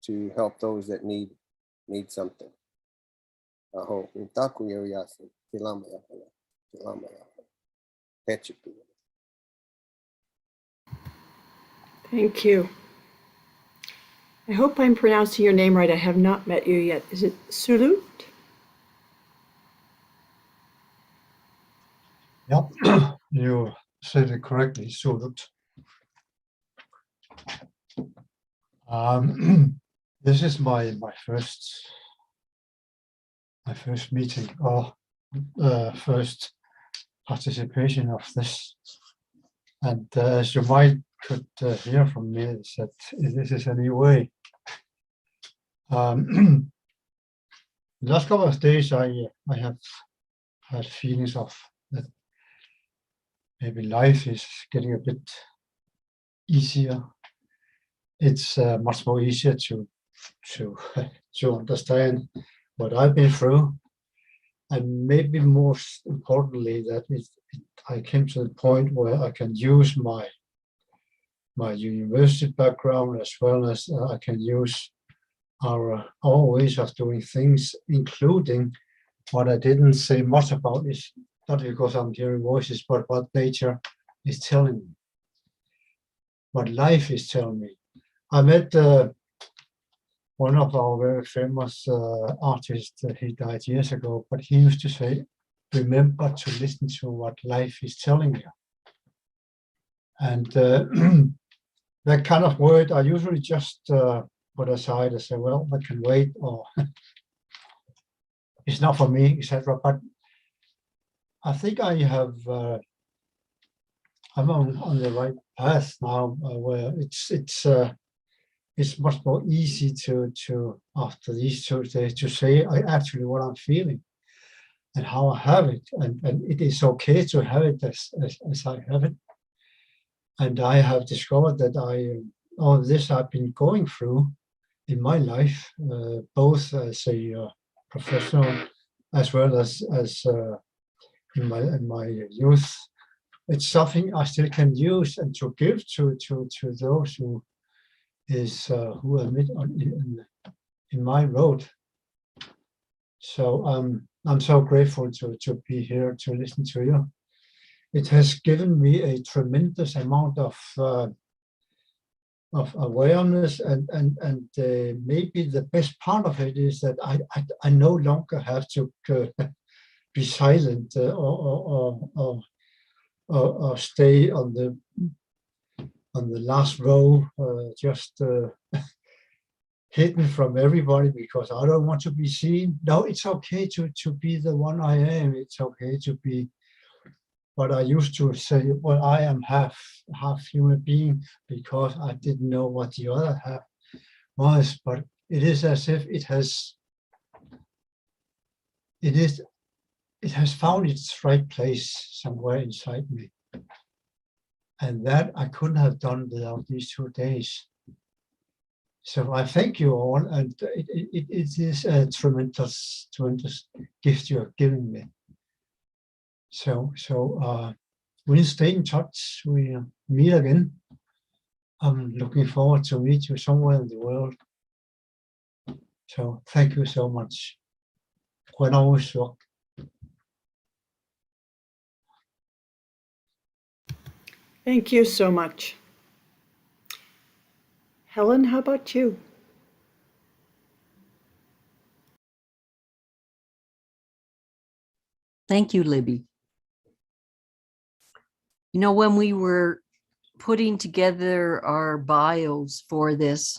to help those that need something. Aho, Taku yo yasu, Tilama yakala, Tilama yakala, Pechipi. Thank you. I hope I'm pronouncing your name right. I have not met you yet. Is it Sulut? Yep, you said it correctly, Sulut. This is my first meeting or first participation of this, and as you might could hear from me, is that this is a new way. The last couple of days, I have had feelings of that maybe life is getting a bit easier. It's much more easier to understand what I've been through, and maybe most importantly that I came to the point where I can use my university background as well as I can use our ways of doing things, including what I didn't say much about is not because I'm hearing voices, but what nature is telling me, what life is telling me. I met one of our very famous artists. He died years ago, but he used to say, remember to listen to what life is telling you. And that kind of word I usually just put aside and say, well, I can wait, or it's not for me, etc. But I think I have, I'm on the right path now, where it's much more easy to after these 2 days to say actually what I'm feeling and how I have it, and it is okay to have it as I have it. And I have discovered that all this I've been going through in my life, both as a professional as well as in my youth, it's something I still can use and to give to those who are in my road. So I'm so grateful to be here to listen to you. It has given me a tremendous amount of awareness, and maybe the best part of it is that I no longer have to be silent or stay on the last row, just hidden from everybody because I don't want to be seen. No, it's okay to be the one I am. It's okay to be what I used to say, well, I am half human being, because I didn't know what the other half was. But it is as if it has found its right place somewhere inside me. And that I couldn't have done without these 2 days. So I thank you all, and it is a tremendous gift you have given me. So we'll stay in touch. We'll meet again. I'm looking forward to meet you somewhere in the world. So thank you so much. Thank you so much. Helen, how about you? Thank you, Libby. You know, when we were putting together our bios for this,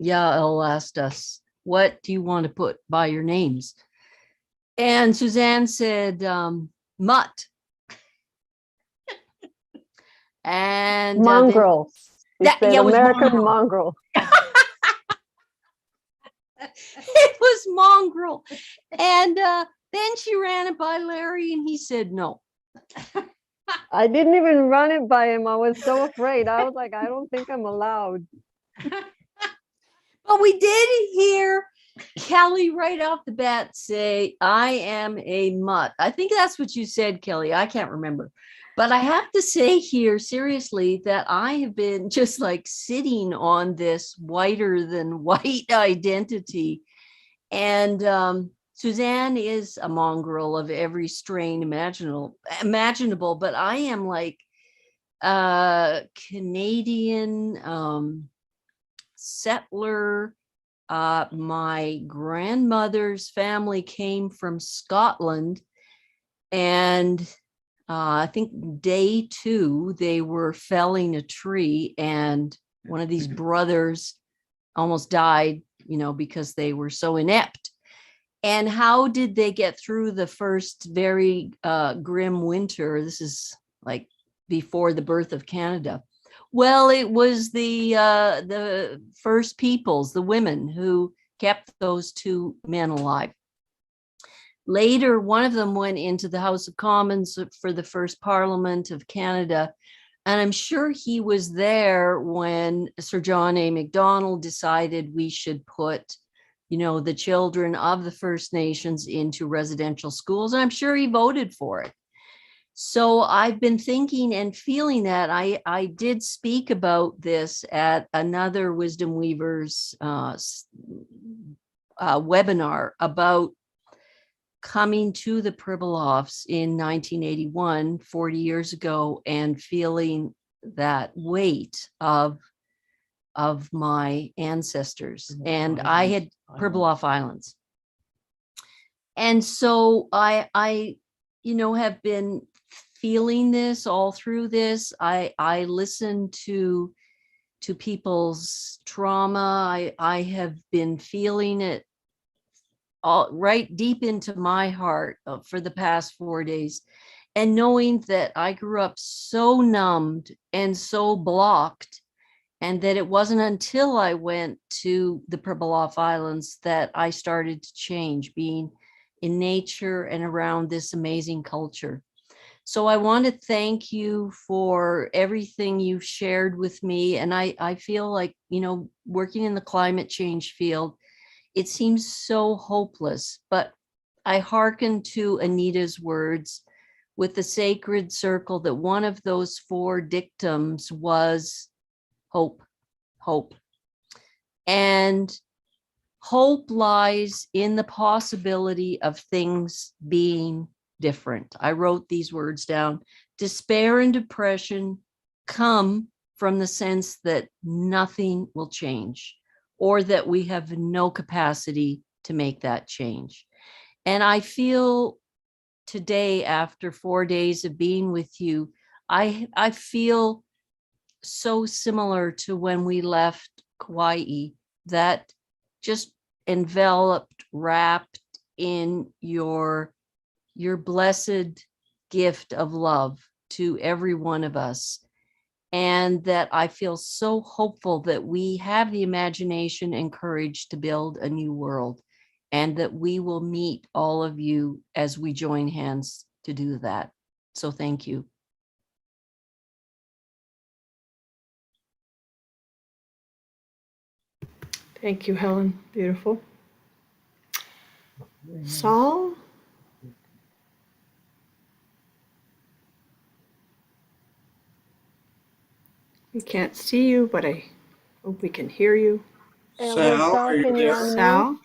Yael asked us, what do you want to put by your names? And Suzanne said, mutt. And mongrel. American mongrel. mongrel. It was mongrel. And then she ran it by Larry and he said no. I didn't even run it by him. I was so afraid. I was like, I don't think I'm allowed. But we did hear Kelly right off the bat say, I am a mutt. I think that's what you said, Kelly. I can't remember. But I have to say here, seriously, that I have been just like sitting on this whiter than white identity. And Suzanne is a mongrel of every strain imaginable, but I am like Canadian settler. My grandmother's family came from Scotland, and I think day 2, they were felling a tree, and one of these brothers almost died, because they were so inept. And how did they get through the first very grim winter? This is like before the birth of Canada. Well, it was the First Peoples, the women, who kept those 2 men alive. Later, one of them went into the House of Commons for the first Parliament of Canada. And I'm sure he was there when Sir John A. Macdonald decided we should put, the children of the First Nations into residential schools. And I'm sure he voted for it. So I've been thinking and feeling that. I did speak about this at another Wisdom Weavers webinar about coming to the Pribilofs in 1981, 40 years ago, and feeling that weight of my ancestors. And I had Pribilof Islands. And so I have been feeling this all through this. I listen to people's trauma. I have been feeling it all right deep into my heart for the past 4 days, and knowing that I grew up so numbed and so blocked, and that it wasn't until I went to the Pribilof Islands that I started to change, being in nature and around this amazing culture. So I want to thank you for everything you've shared with me. And I feel like, working in the climate change field, it seems so hopeless, but I hearken to Anita's words with the sacred circle that one of those 4 dictums was hope, hope. And hope lies in the possibility of things being different. I wrote these words down. Despair and depression come from the sense that nothing will change, or that we have no capacity to make that change. And I feel today, after 4 days of being with you, I feel so similar to when we left Kauai, that just enveloped, wrapped in your blessed gift of love to every one of us. And that I feel so hopeful that we have the imagination and courage to build a new world, and that we will meet all of you as we join hands to do that. So thank you. Thank you, Helen. Beautiful. Saul? We can't see you, but I hope we can hear you. Sal, are you there? Sal?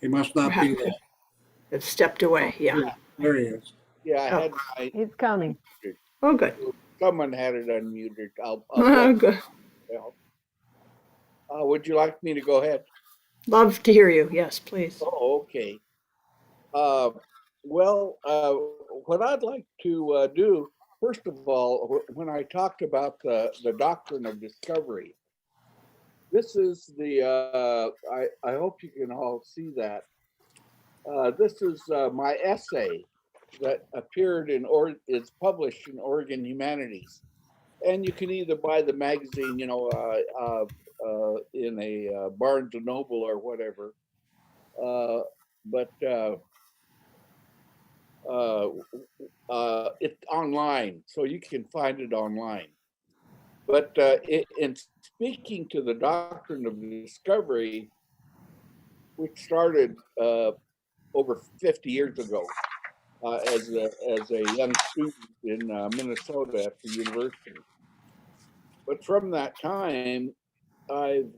He must not be there. Have stepped away, yeah. There he is. Yeah, I had my. He's coming. Oh, good. Someone had it unmuted. I'll Oh, good. Would you like me to go ahead? Love to hear you. Yes, please. Oh, okay. What I'd like to do, first of all, when I talked about the doctrine of discovery, this is the, I hope you can all see that. This is my essay that appeared it's published in Oregon Humanities. And you can either buy the magazine, in a Barnes and Noble or whatever. It's online, so you can find it online. But in speaking to the doctrine of discovery, which started over 50 years ago as a young student in Minnesota at the university. But from that time, I've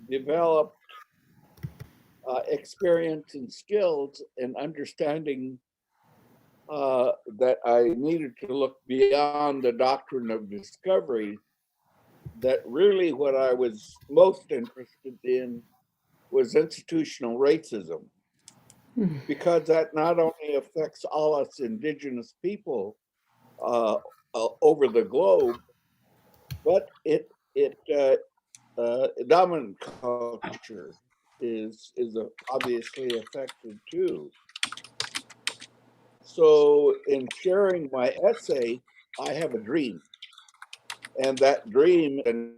developed experience and skills and understanding that I needed to look beyond the doctrine of discovery, that really what I was most interested in was institutional racism, because that not only affects all us indigenous people over the globe, but dominant culture is obviously affected too. So in sharing my essay, I have a dream, and that dream and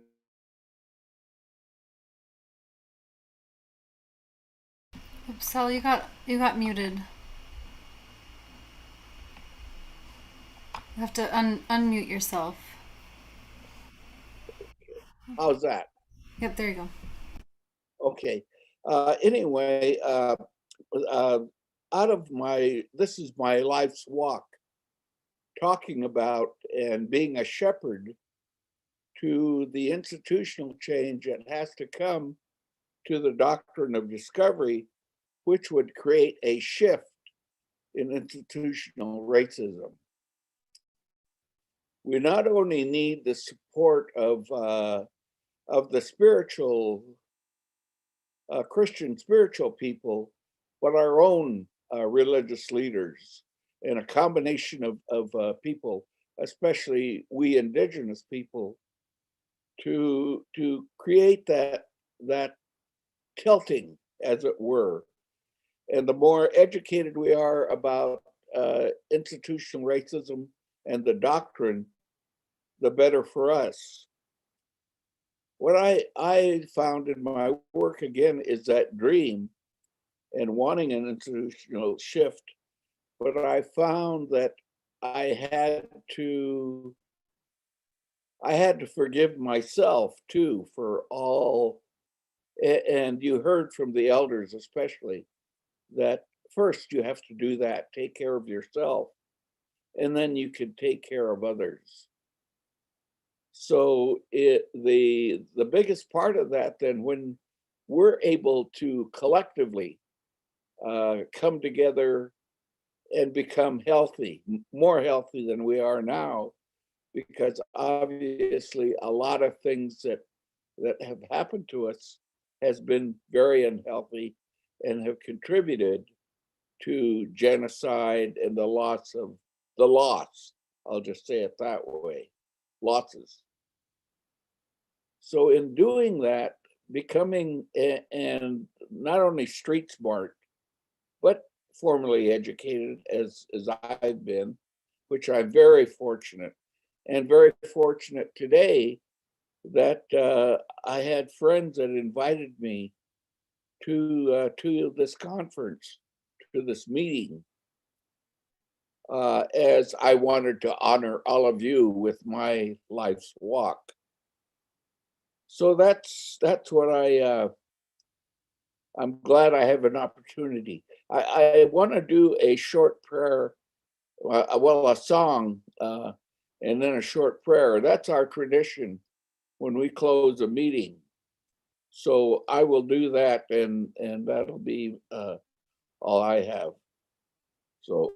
Oops, Sal, you got muted. You have to unmute yourself. how's that? Yep, there you go. Okay. Anyway, this is my life's walk, talking about and being a shepherd to the institutional change that has to come to the doctrine of discovery, which would create a shift in institutional racism. We not only need the support of the spiritual Christian spiritual people, but our own religious leaders and a combination of people, especially we indigenous people, to create that tilting, as it were. And the more educated we are about institutional racism and the doctrine, the better for us. What I found in my work, again, is that dream and wanting an institutional shift, but I found that I had to forgive myself too for all, and you heard from the elders especially, that first you have to do that, take care of yourself, and then you can take care of others. So the biggest part of that, then, when we're able to collectively come together and become healthy, more healthy than we are now, because obviously a lot of things that have happened to us has been very unhealthy and have contributed to genocide and the loss, I'll just say it that way, losses. So in doing that, becoming and not only street smart, but formally educated as I've been, which I'm very fortunate, and very fortunate today that I had friends that invited me to this conference, to this meeting, as I wanted to honor all of you with my life's walk. So that's what I'm glad I have an opportunity. I want to do a short prayer, a song, and then a short prayer. That's our tradition when we close a meeting. So I will do that, and that'll be all I have. So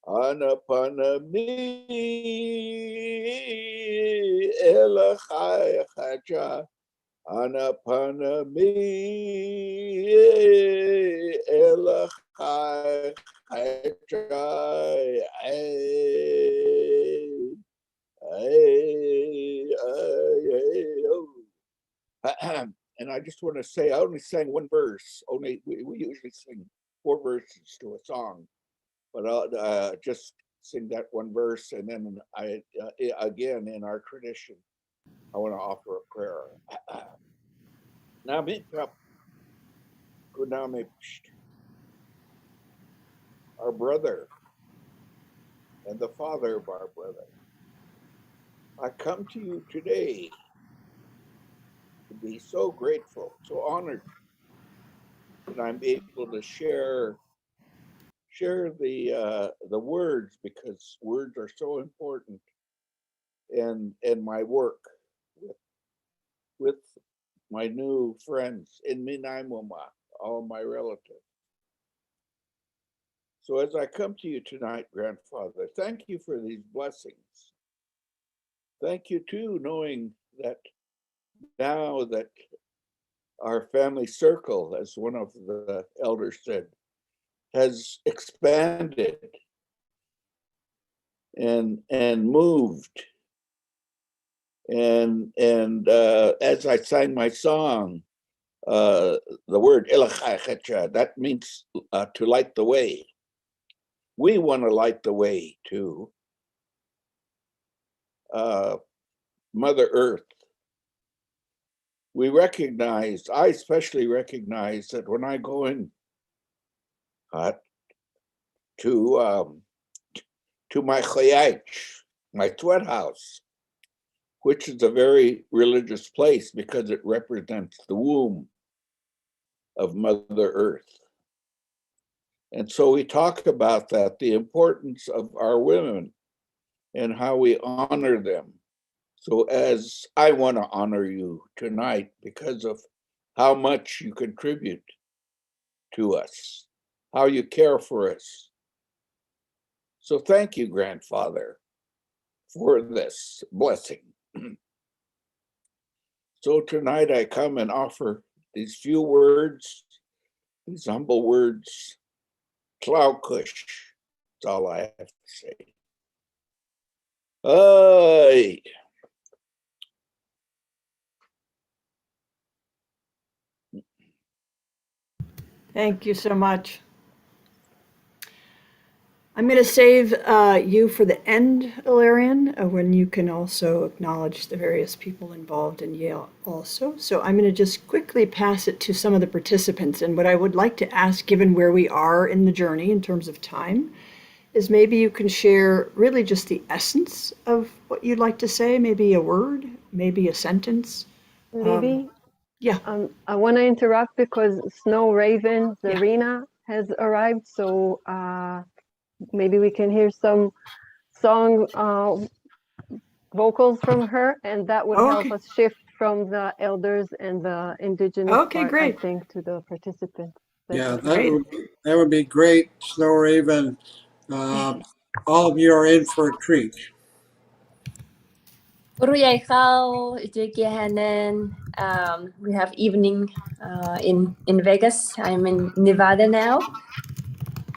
Anapanami elachai chacha. Anapanami elachai chacha. And I just want to say, I only sang one verse. We usually sing 4 verses to a song, but just sing that one verse, and then again, in our tradition, I want to offer a prayer. Namipap Kunamipsht, our brother and the father of our brother, I come to you today to be so grateful, so honored that I'm able to share the words, because words are so important, and my work with my new friends in Minaimoma, all my relatives. So as I come to you tonight, Grandfather, thank you for these blessings. Thank you too, knowing that now that our family circle, as one of the elders said, has expanded and moved. And as I sang my song, the word Ilachai, that means to light the way. We want to light the way to Mother Earth. I especially recognize that when I go in to my chayach, my sweat house, which is a very religious place because it represents the womb of Mother Earth. And so we talk about that, the importance of our women and how we honor them. So as I want to honor you tonight because of how much you contribute to us, how you care for us. So thank you, Grandfather, for this blessing. So tonight I come and offer these few words, these humble words, Tlaukush. That's all I have to say. Ay. Thank you so much. I'm going to save you for the end, Ilarion, when you can also acknowledge the various people involved in Yale also. So I'm going to just quickly pass it to some of the participants. And what I would like to ask, given where we are in the journey in terms of time, is maybe you can share really just the essence of what you'd like to say, maybe a word, maybe a sentence. Libby, yeah. I want to interrupt because Snow Raven Zarina has arrived, so maybe we can hear some song vocals from her, and that would help us shift from the elders and the indigenous part, I think, to the participants. Yeah, that would be great, Snow Raven. All of you are in for a treat. We have evening in Vegas. I'm in Nevada now.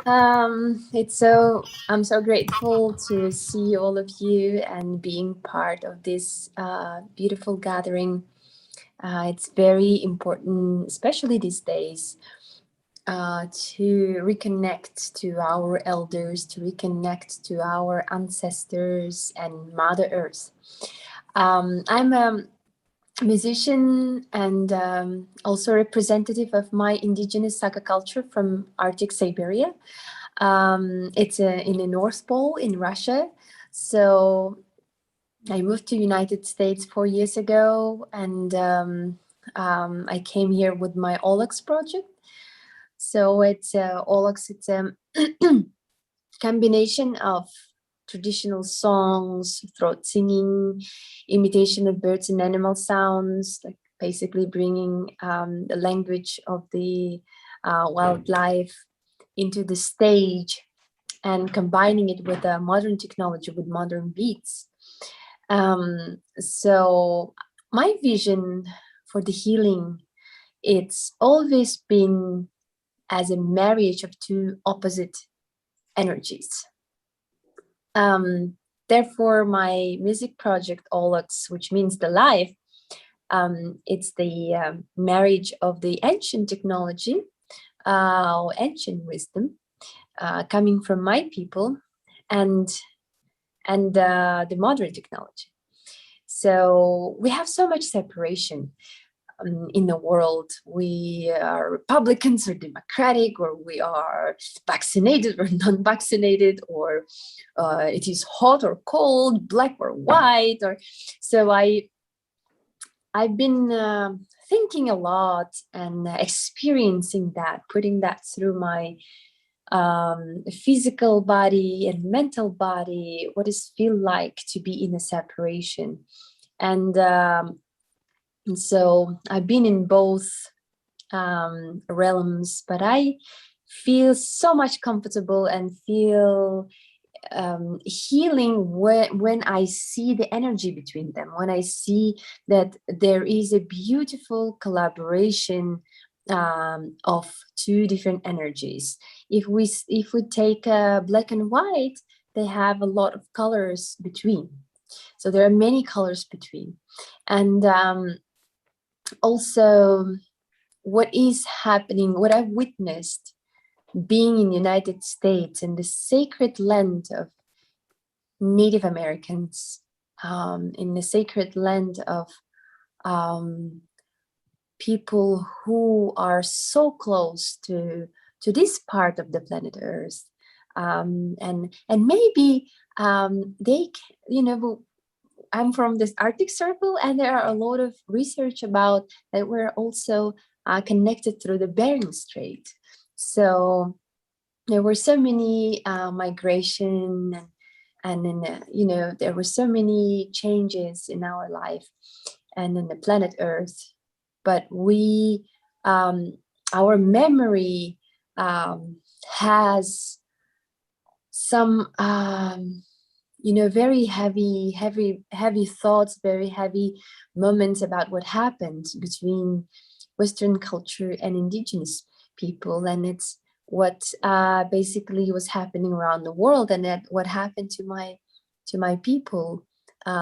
I'm so grateful to see all of you and being part of this beautiful gathering. It's very important, especially these days, to reconnect to our elders, to reconnect to our ancestors and Mother Earth. I'm a musician and also representative of my indigenous Saga culture from Arctic Siberia. It's in the North Pole in Russia. So I moved to United States 4 years ago, and I came here with my Olox project. So it's Olox, it's a combination of traditional songs, throat singing, imitation of birds and animal sounds, like basically bringing the language of the wildlife into the stage and combining it with modern technology, with modern beats. So my vision for the healing, it's always been as a marriage of two opposite energies. Therefore, my music project, Olox, which means the life, it's the marriage of the ancient technology, ancient wisdom, coming from my people, and the modern technology. So we have so much separation in the world. We are Republicans or Democratic, or we are vaccinated or non-vaccinated, or it is hot or cold, black or white. Or so I've been thinking a lot and experiencing that, putting that through my physical body and mental body. What does it feel like to be in a separation? And so I've been in both realms, but I feel so much comfortable and feel healing when I see the energy between them, when I see that there is a beautiful collaboration of two different energies. If we take black and white, they have a lot of colors between. So there are many colors between. And also what is happening, what I've witnessed being in the United States, in the sacred land of Native Americans, in the sacred land of people who are so close to this part of the planet Earth, and maybe they, I'm from this Arctic Circle, and there are a lot of research about that we're also connected through the Bering Strait. So there were so many migration, and then there were so many changes in our life and in the planet Earth. But we, our memory has some, very heavy thoughts, very heavy moments about what happened between Western culture and indigenous people. And it's what basically was happening around the world, and that what happened to my people,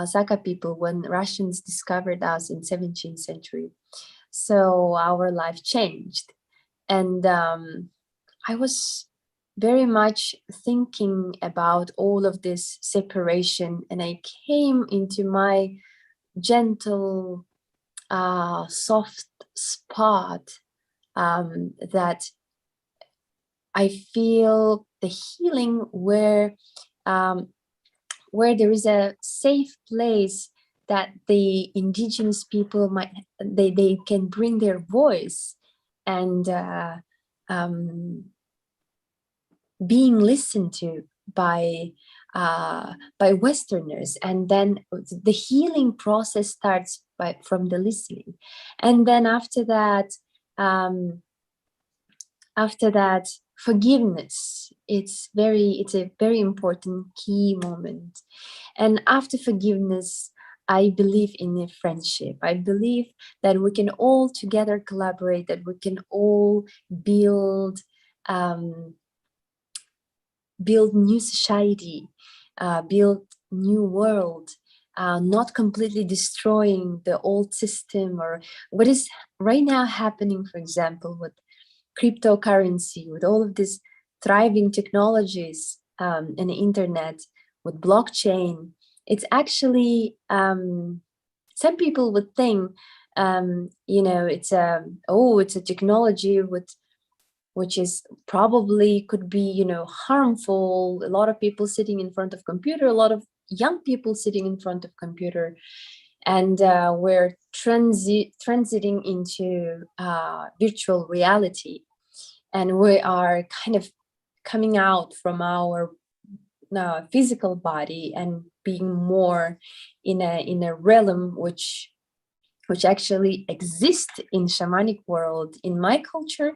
Saka people, when Russians discovered us in 17th century. So our life changed. And I was very much thinking about all of this separation, and I came into my gentle, soft spot that I feel the healing where there is a safe place that the indigenous people they can bring their voice and being listened to by Westerners. And then the healing process starts from the listening. And then after that, forgiveness. It's a very important key moment. And after forgiveness, I believe in a friendship. I believe that we can all together collaborate, that we can all build new society, build new world, not completely destroying the old system, or what is right now happening, for example, with cryptocurrency, with all of these thriving technologies and the internet, with blockchain. It's actually, some people would think, it's a technology which is probably could be, harmful. A lot of people sitting in front of computer, a lot of young people sitting in front of computer, and we're transiting into virtual reality, and we are kind of coming out from our physical body and being more in a realm which actually exists in shamanic world. In my culture,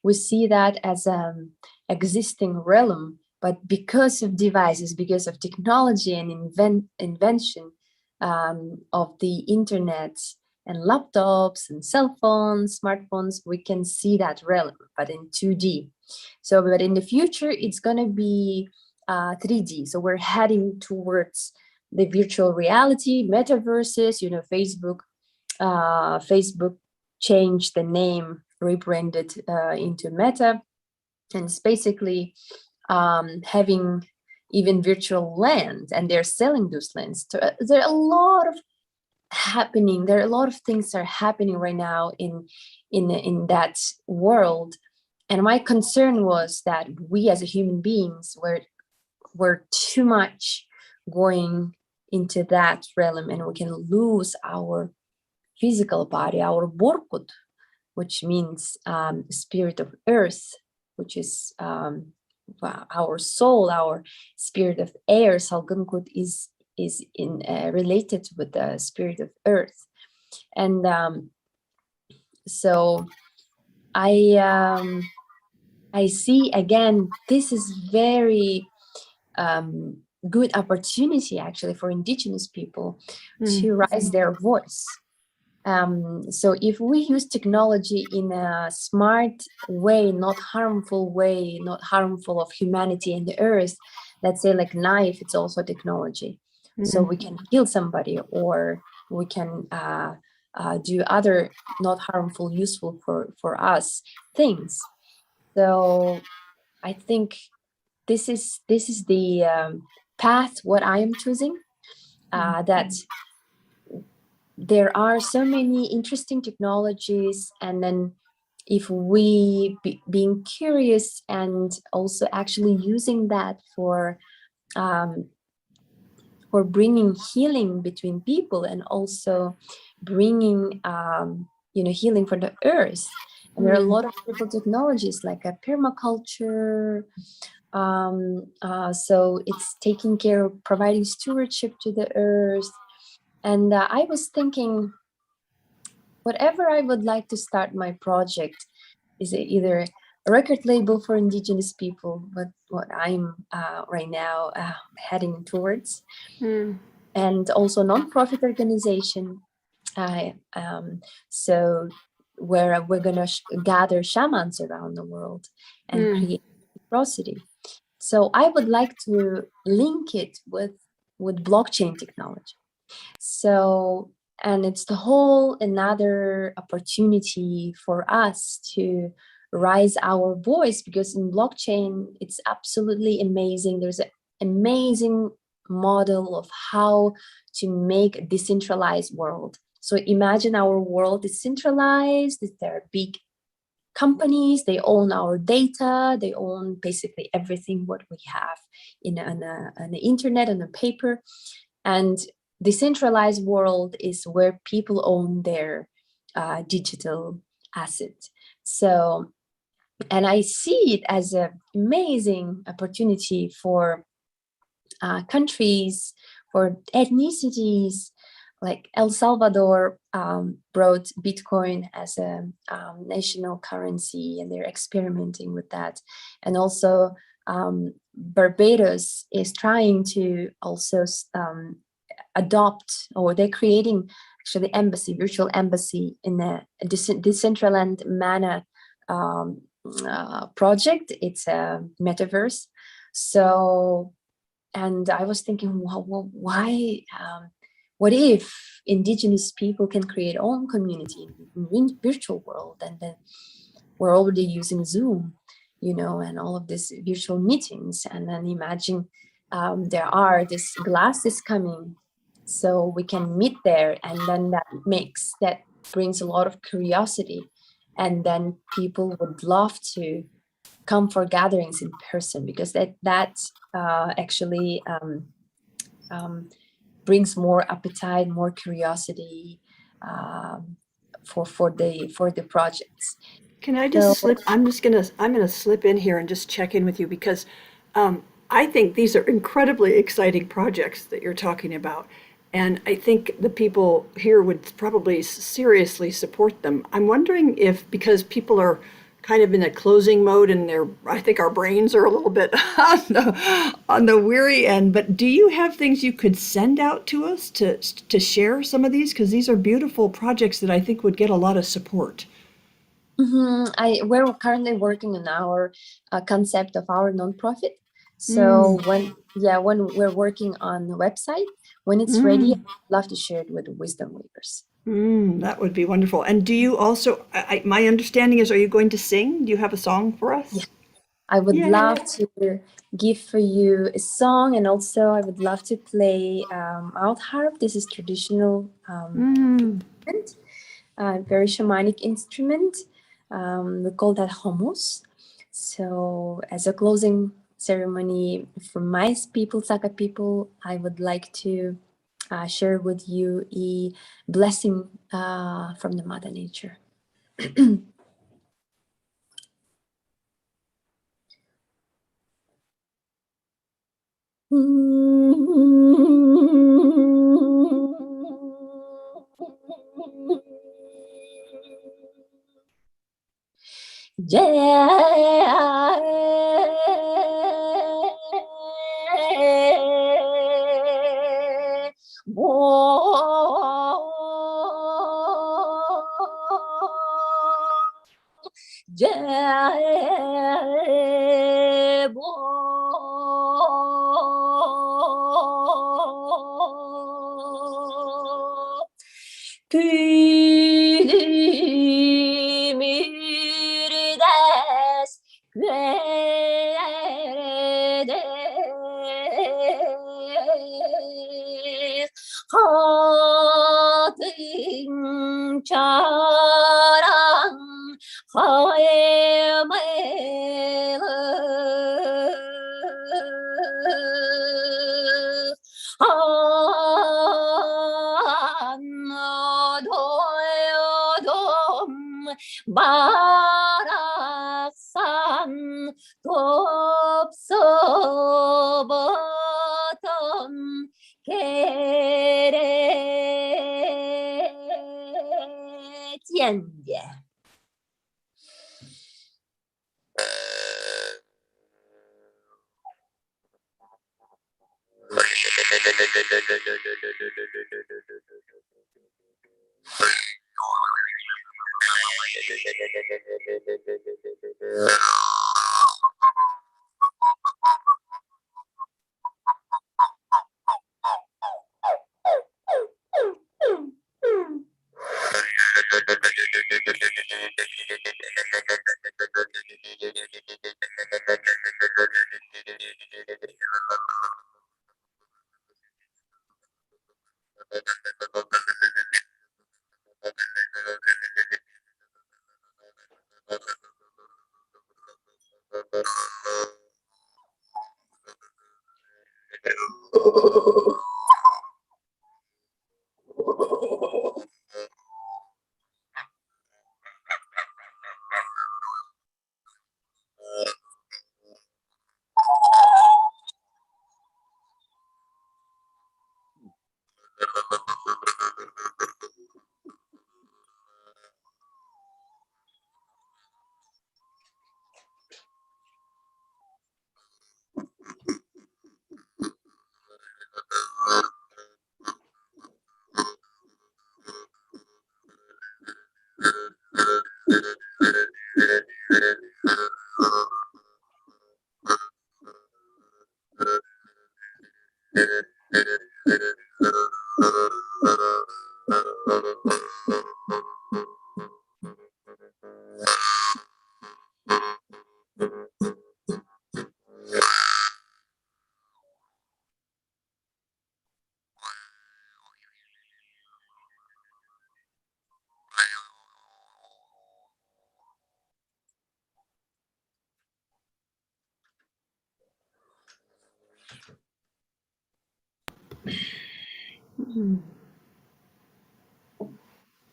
we see that as an existing realm, but because of devices, because of technology and invention of the internet and laptops and cell phones, smartphones, we can see that realm, but in 2D. So, but in the future, it's going to be 3D. So we're heading towards the virtual reality, metaverses. Facebook changed the name, rebranded into Meta, and it's basically having even virtual lands, and they're selling those lands. So, there are a lot of happening. There are a lot of things that are happening right now in that world. And my concern was that we as human beings were too much going into that realm, and we can lose our physical body, our Borkut, which means spirit of earth, which is our soul, our spirit of air. Salgunkut is in related with the spirit of earth, and so I see again, this is very good opportunity actually for indigenous people to raise their voice. So if we use technology in a smart way, not harmful way, not harmful of humanity and the earth, let's say like knife, it's also technology. So we can kill somebody, or we can do other not harmful, useful for us things. So I think this is the path what I am choosing, that there are so many interesting technologies, and then if we being curious and also actually using that for bringing healing between people, and also bringing healing for the earth. And there are a lot of beautiful technologies like a permaculture. So it's taking care of providing stewardship to the earth. And I was thinking, whatever I would like to start my project, is it either a record label for indigenous people, what I'm right now heading towards, and also non-profit organization. So where we're gonna gather shamans around the world and create reciprocity. So I would like to link it with blockchain technology. So, and it's the whole another opportunity for us to raise our voice, because in blockchain, it's absolutely amazing. There's an amazing model of how to make a decentralized world. So imagine our world is centralized. There are big companies, they own our data, they own basically everything what we have on the internet, on the paper. And decentralized world is where people own their digital asset. So, and I see it as an amazing opportunity for countries, for ethnicities. Like El Salvador brought Bitcoin as a national currency, and they're experimenting with that. And also Barbados is trying to also adopt, or they're creating actually embassy, virtual embassy in a Decentraland Mana project. It's a metaverse. So, and I was thinking, why? What if indigenous people can create their own community in virtual world? And then we're already using Zoom, and all of these virtual meetings. And then imagine there are this glasses coming, so we can meet there. And then that brings a lot of curiosity. And then people would love to come for gatherings in person, because that actually brings more appetite, more curiosity for the projects. Can I just slip? I'm gonna slip in here and just check in with you, because I think these are incredibly exciting projects that you're talking about, and I think the people here would probably seriously support them. I'm wondering if, because people are kind of in a closing mode, and I think our brains are a little bit on the weary end, but do you have things you could send out to us to share some of these? Because these are beautiful projects that I think would get a lot of support. We're currently working on our concept of our nonprofit. So when we're working on the website, when it's ready, I'd love to share it with Wisdom Weavers. That would be wonderful. And do you also, my understanding is, are you going to sing? Do you have a song for us? I would Yay. love to give for you a song, and also I would love to play out harp. This is traditional instrument, very shamanic instrument. We call that homos. So as a closing ceremony for my people, Saka people, I would like to share with you a blessing from the Mother Nature. Barasan topsoboton keretienye.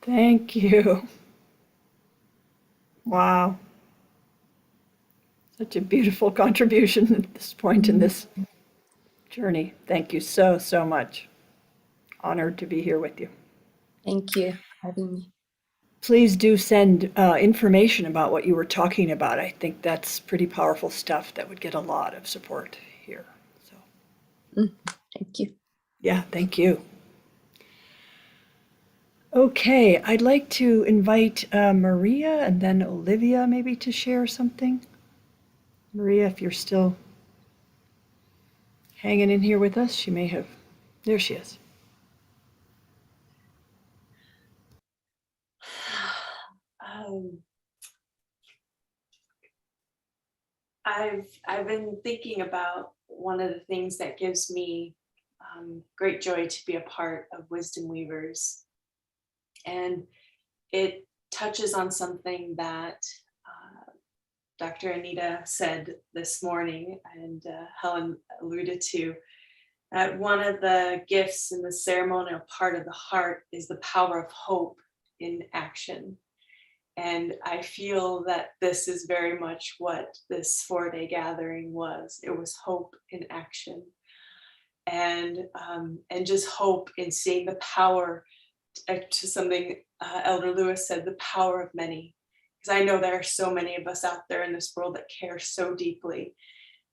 Thank you. Wow. Such a beautiful contribution at this point in this journey. Thank you so, so much. Honored to be here with you. Thank you for having me. Please do send information about what you were talking about. I think that's pretty powerful stuff that would get a lot of support here. So, thank you. Yeah, thank you. Okay, I'd like to invite Maria and then Olivia maybe to share something. Maria, if you're still hanging in here with us, she may have. There she is. I've been thinking about one of the things that gives me great joy to be a part of Wisdom Weavers, and it touches on something that Dr. Anita said this morning, and Helen alluded to. That one of the gifts in the ceremonial part of the heart is the power of hope in action. And I feel that this is very much what this 4-day gathering was. It was hope in action, and just hope in seeing the power, to something Elder Lewis said, the power of many. Because I know there are so many of us out there in this world that care so deeply.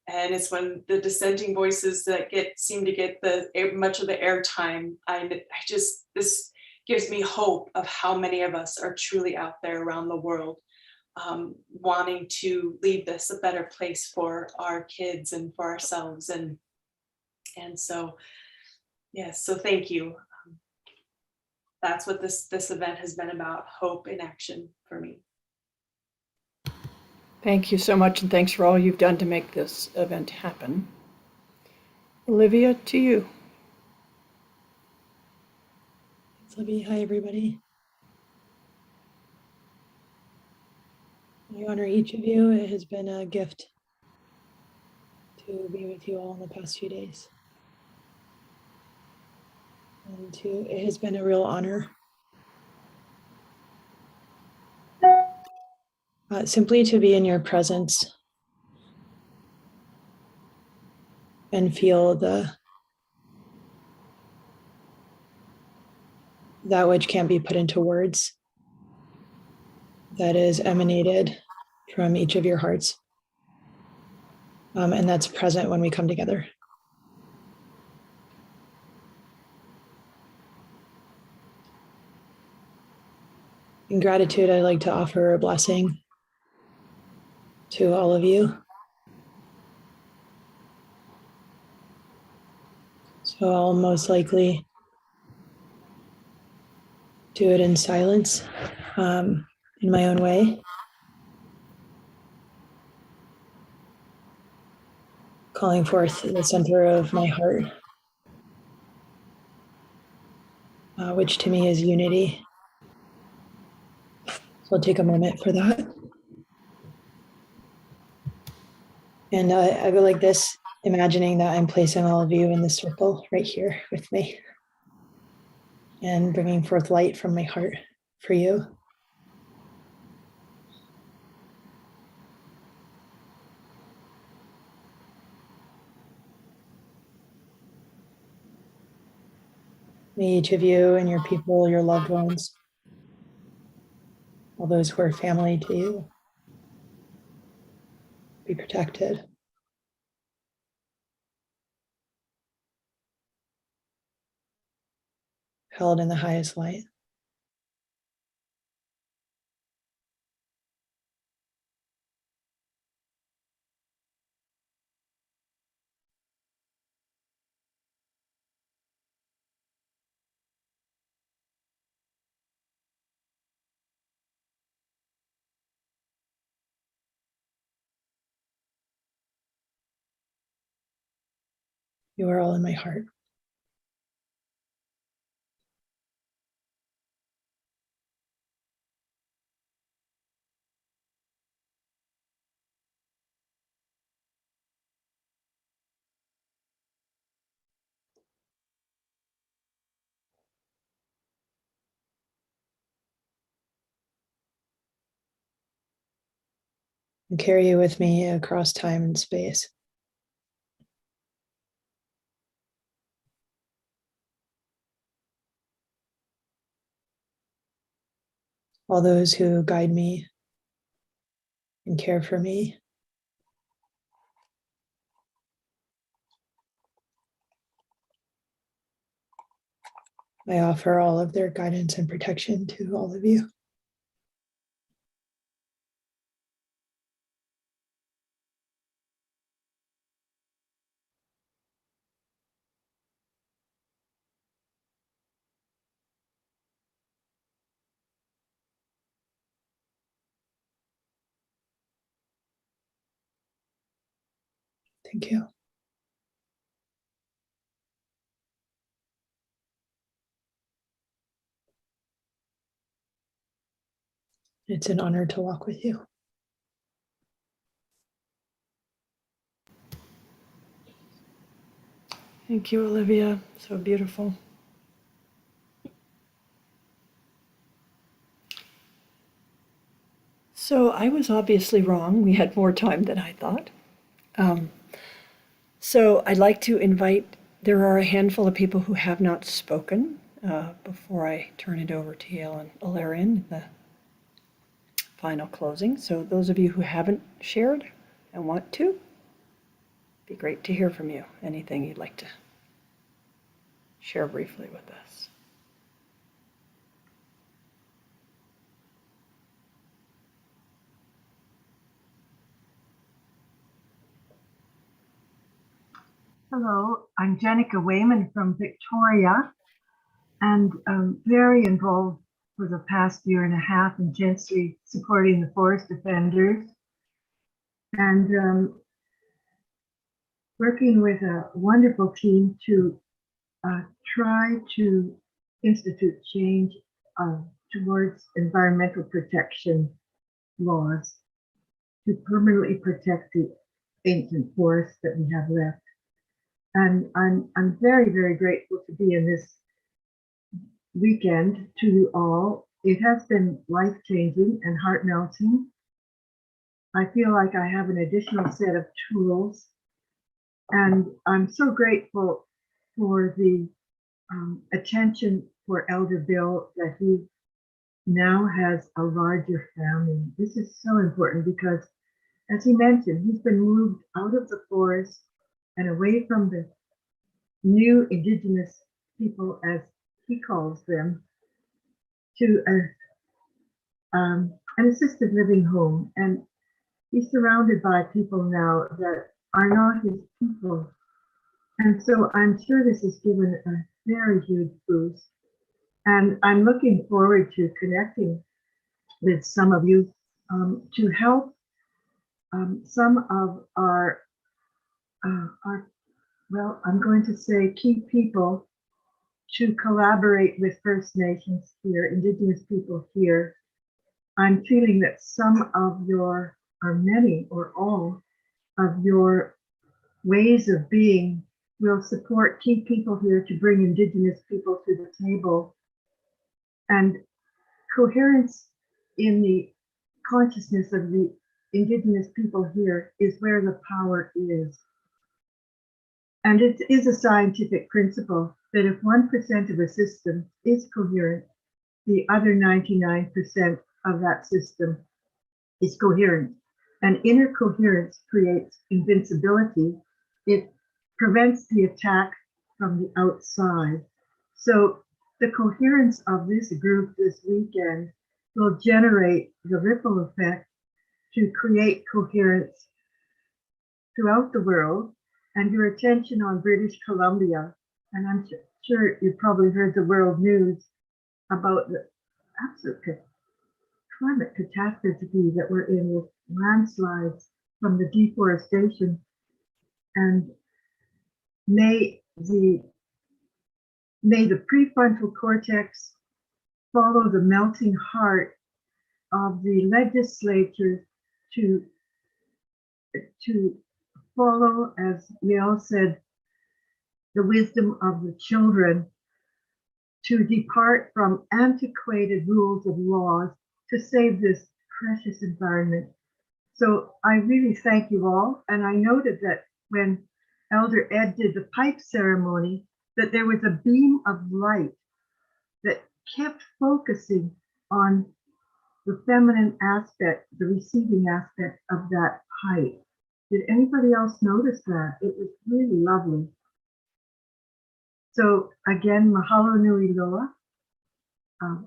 And it's when the dissenting voices that seem to get much of the airtime. This gives me hope of how many of us are truly out there around the world, wanting to leave this a better place for our kids and for ourselves. And so, yes, so thank you. That's what this event has been about, hope in action for me. Thank you so much, and thanks for all you've done to make this event happen. Olivia, to you. Thanks, Libby. Hi, everybody. I honor each of you. It has been a gift to be with you all in the past few days. And it has been a real honor. Simply to be in your presence and feel that which can't be put into words, that is emanated from each of your hearts. And that's present when we come together. In gratitude, I'd like to offer a blessing to all of you. So I'll most likely do it in silence, in my own way. Calling forth the center of my heart, which to me is unity. So I'll take a moment for that. And I go like this, imagining that I'm placing all of you in the circle right here with me and bringing forth light from my heart for you. May each of you and your people, your loved ones, all those who are family to you, be protected. Held in the highest light. You are all in my heart. And carry you with me across time and space. All those who guide me and care for me. I offer all of their guidance and protection to all of you. Thank you. It's an honor to walk with you. Thank you, Olivia. So beautiful. So I was obviously wrong. We had more time than I thought. So I'd like to invite, there are a handful of people who have not spoken before I turn it over to Yale and Ilarion in the final closing. So those of you who haven't shared and want to, be great to hear from you. Anything you'd like to share briefly with us. Hello, I'm Jenica Wayman from Victoria, and very involved for the past year and a half in Gentry supporting the forest defenders, and working with a wonderful team to try to institute change towards environmental protection laws to permanently protect the ancient forests that we have left. And I'm very, very grateful to be in this weekend to you all. It has been life-changing and heart-melting. I feel like I have an additional set of tools, and I'm so grateful for the attention for Elder Bill, that he now has a larger family. This is so important because, as he mentioned, he's been moved out of the forest and away from the new Indigenous people, as he calls them, to an assisted living home. And he's surrounded by people now that are not his people. And so I'm sure this has given a very huge boost. And I'm looking forward to connecting with some of you to help some of our, well, I'm going to say key people to collaborate with First Nations here, Indigenous people here. I'm feeling that some of your, or many, or all of your ways of being will support key people here to bring Indigenous people to the table. And coherence in the consciousness of the Indigenous people here is where the power is. And it is a scientific principle that if 1% of a system is coherent, the other 99% of that system is coherent. And inner coherence creates invincibility. It prevents the attack from the outside. So the coherence of this group this weekend will generate the ripple effect to create coherence throughout the world. And your attention on British Columbia, and I'm sure you've probably heard the world news about the absolute climate catastrophe that we're in with landslides from the deforestation. And may the prefrontal cortex follow the melting heart of the legislature to follow, as Yael said, the wisdom of the children, to depart from antiquated rules of laws to save this precious environment. So I really thank you all. And I noted that when Elder Ed did the pipe ceremony, that there was a beam of light that kept focusing on the feminine aspect, the receiving aspect of that pipe. Did anybody else notice that? It was really lovely. So again, mahalo nui loa,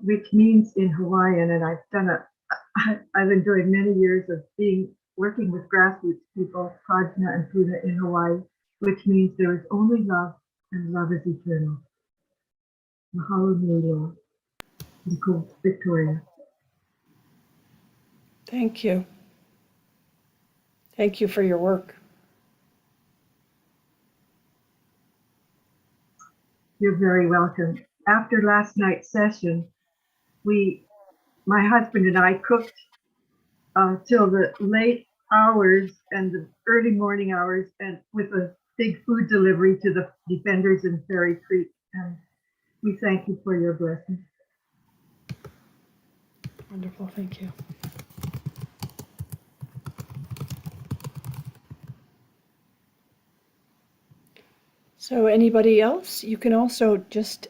which means in Hawaiian, and I've enjoyed many years of working with grassroots people, Prajna and Puna in Hawaii, which means there is only love and love is eternal. Mahalo nui loa. Victoria. Thank you. Thank you for your work. You're very welcome. After last night's session, my husband and I cooked till the late hours and the early morning hours, and with a big food delivery to the defenders in Fairy Creek. And we thank you for your blessing. Wonderful, thank you. So anybody else? You can also just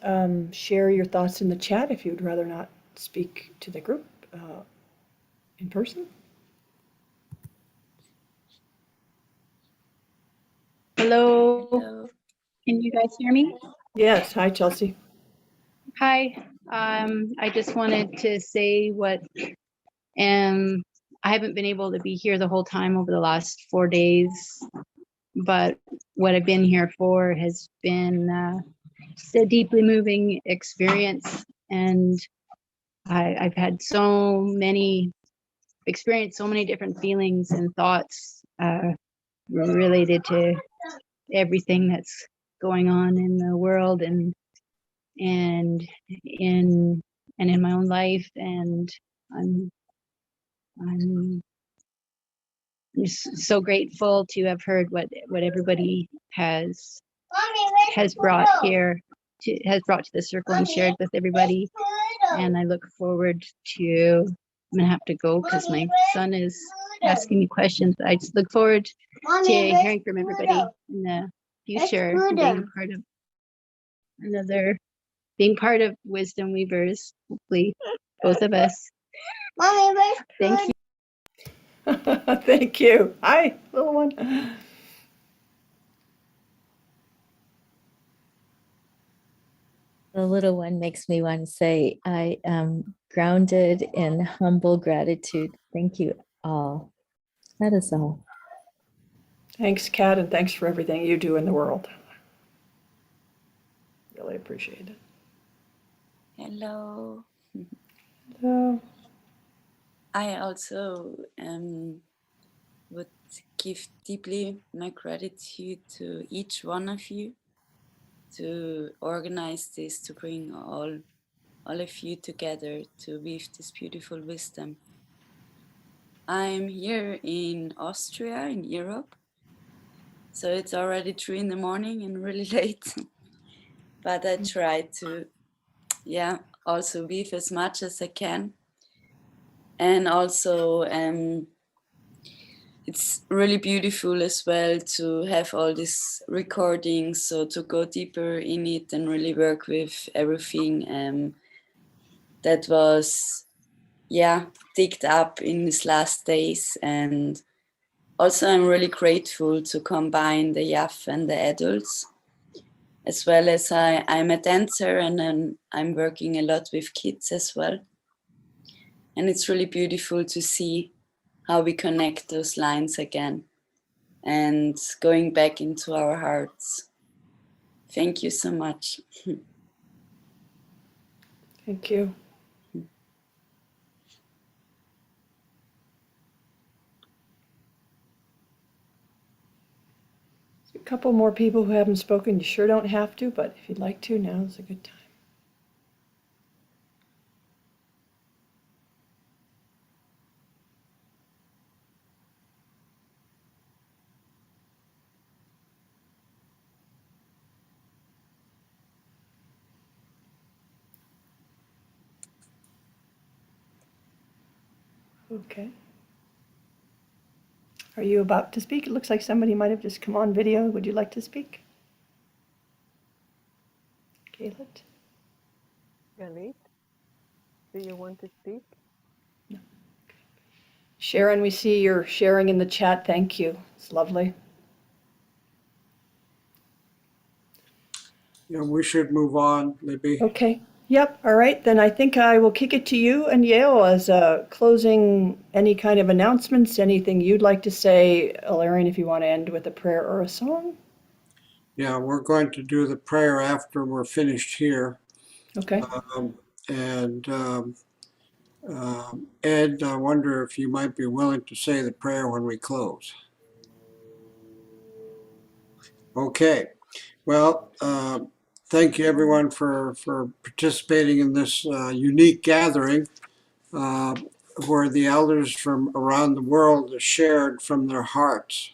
share your thoughts in the chat if you'd rather not speak to the group in person. Hello. Hello. Can you guys hear me? Yes. Hi, Chelsea. Hi. I just wanted to say what I haven't been able to be here the whole time over the last 4 days, but what I've been here for has been just a deeply moving experience, and I've had experienced so many different feelings and thoughts related to everything that's going on in the world and in my own life, and I'm just so grateful to have heard what everybody has brought here has brought to the circle and shared with everybody. And I look forward to, I'm gonna have to go because my son is asking me questions. I just look forward to hearing from everybody in the future and being part of Wisdom Weavers, hopefully both of us. Thank you. Thank you. Hi, little one. The little one makes me want to say, I am grounded in humble gratitude. Thank you all. That is all. Thanks, Kat, and thanks for everything you do in the world. Really appreciate it. Hello. Hello. I also would give deeply my gratitude to each one of you to organize this, to bring all of you together to weave this beautiful wisdom. I'm here in Austria, in Europe, so it's already 3 in the morning and really late. But I try to, also weave as much as I can. And also, it's really beautiful as well to have all these recordings, so to go deeper in it and really work with everything that was, digged up in these last days. And also I'm really grateful to combine the YAF and the adults, as well as I'm a dancer and then I'm working a lot with kids as well. And it's really beautiful to see how we connect those lines again and going back into our hearts. Thank you so much. Thank you. A couple more people who haven't spoken. You sure don't have to, but if you'd like to, now's a good time. Okay. Are you about to speak? It looks like somebody might have just come on video. Would you like to speak? Galit? Galit, do you want to speak? No. Sharon, we see you're sharing in the chat. Thank you. It's lovely. Yeah, we should move on, Libby. Okay. Yep. All right. Then I think I will kick it to you and Yale as a closing, any kind of announcements, anything you'd like to say. Ilarion, if you want to end with a prayer or a song. Yeah, we're going to do the prayer after we're finished here. Okay. Ed, I wonder if you might be willing to say the prayer when we close. Okay. Well, thank you everyone for participating in this unique gathering where the elders from around the world are shared from their hearts.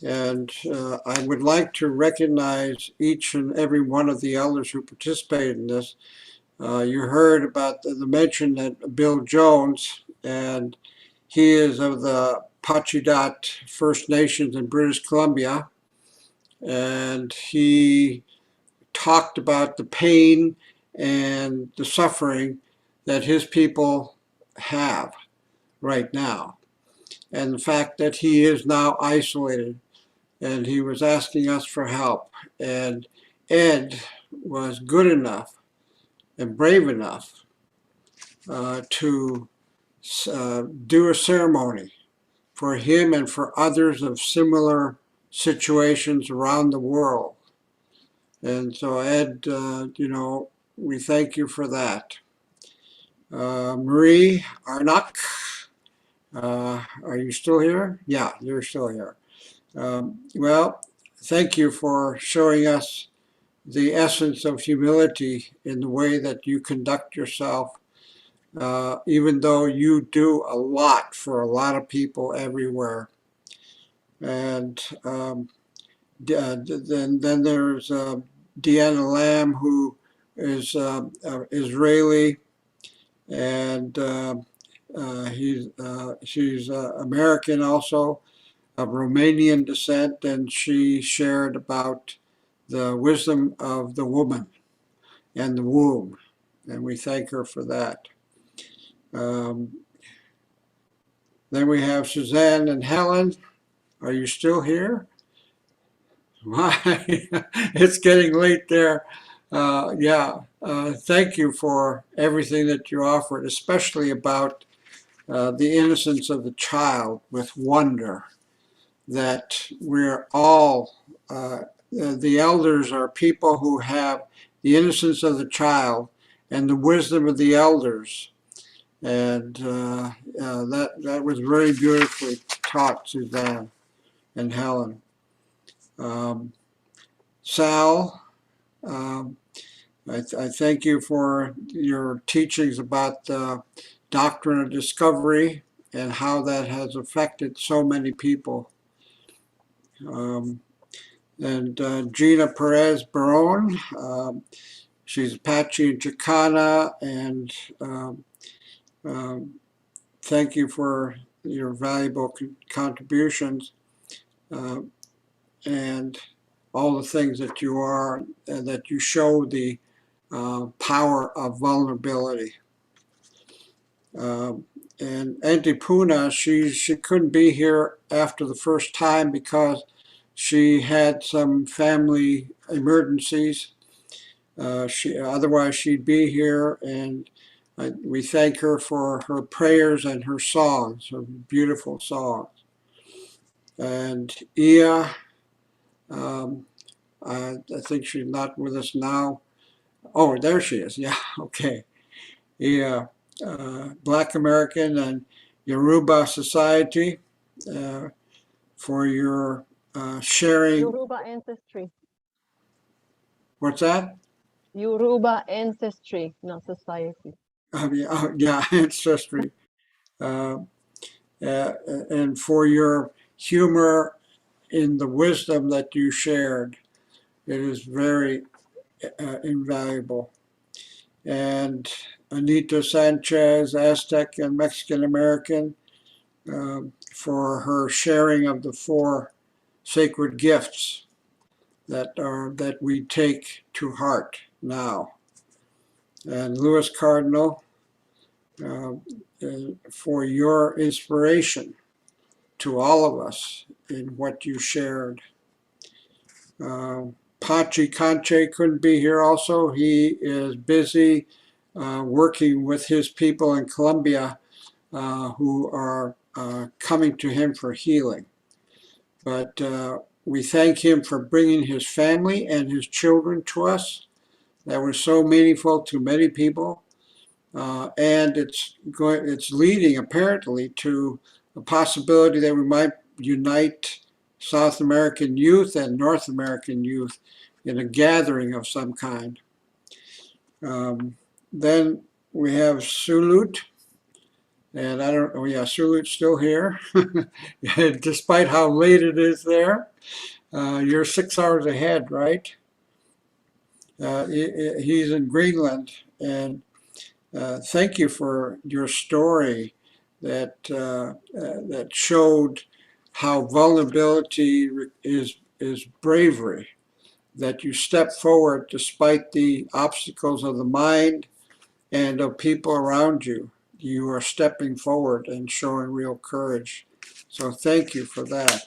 And I would like to recognize each and every one of the elders who participated in this. You heard about the mention that Bill Jones, and he is of the Pachidat First Nations in British Columbia, and he talked about the pain and the suffering that his people have right now, and the fact that he is now isolated, and he was asking us for help. And Ed was good enough and brave enough to do a ceremony for him and for others of similar situations around the world. And so Ed, you know, we thank you for that. Marie Arnott, are you still here? Yeah, you're still here. Well, thank you for showing us the essence of humility in the way that you conduct yourself, even though you do a lot for a lot of people everywhere. And then there's Deanna Lamb, who is Israeli, and she's American also, of Romanian descent, and she shared about the wisdom of the woman and the womb, and we thank her for that. Then we have Suzanne and Helen. Are you still here? Why? It's getting late there. Thank you for everything that you offered, especially about the innocence of the child with wonder, that we're all, the elders are people who have the innocence of the child and the wisdom of the elders. And that was very beautifully taught, Suzanne and Helen. Sal, I thank you for your teachings about the doctrine of discovery and how that has affected so many people. And Gina Perez Barone, she's Apache and Chicana, and thank you for your valuable contributions and all the things that you are, and that you show the power of vulnerability. And Auntie Puna, she couldn't be here after the first time because she had some family emergencies. Otherwise she'd be here, and we thank her for her prayers and her songs, her beautiful songs. And Ia, I think she's not with us now. Oh, there she is. Yeah, okay. Ia, Black American and Yoruba Society, for your sharing. Yoruba ancestry. What's that? Yoruba ancestry, not society. Yeah, ancestry. And for your humor in the wisdom that you shared. It is very invaluable. And Anita Sanchez, Aztec and Mexican American, for her sharing of the 4 sacred gifts that we take to heart now. And Louis Cardinal, for your inspiration to all of us in what you shared. Pachi Canche couldn't be here also. He is busy working with his people in Colombia who are coming to him for healing. But we thank him for bringing his family and his children to us. That was so meaningful to many people. And it's leading apparently to a possibility that we might unite South American youth and North American youth in a gathering of some kind. Then we have Sulut, and I don't know, yeah, Sulut's still here, despite how late it is there. You're 6 hours ahead, right? He's in Greenland, and thank you for your story that that showed how vulnerability is bravery, that you step forward despite the obstacles of the mind and of people around you. You are stepping forward and showing real courage. So thank you for that.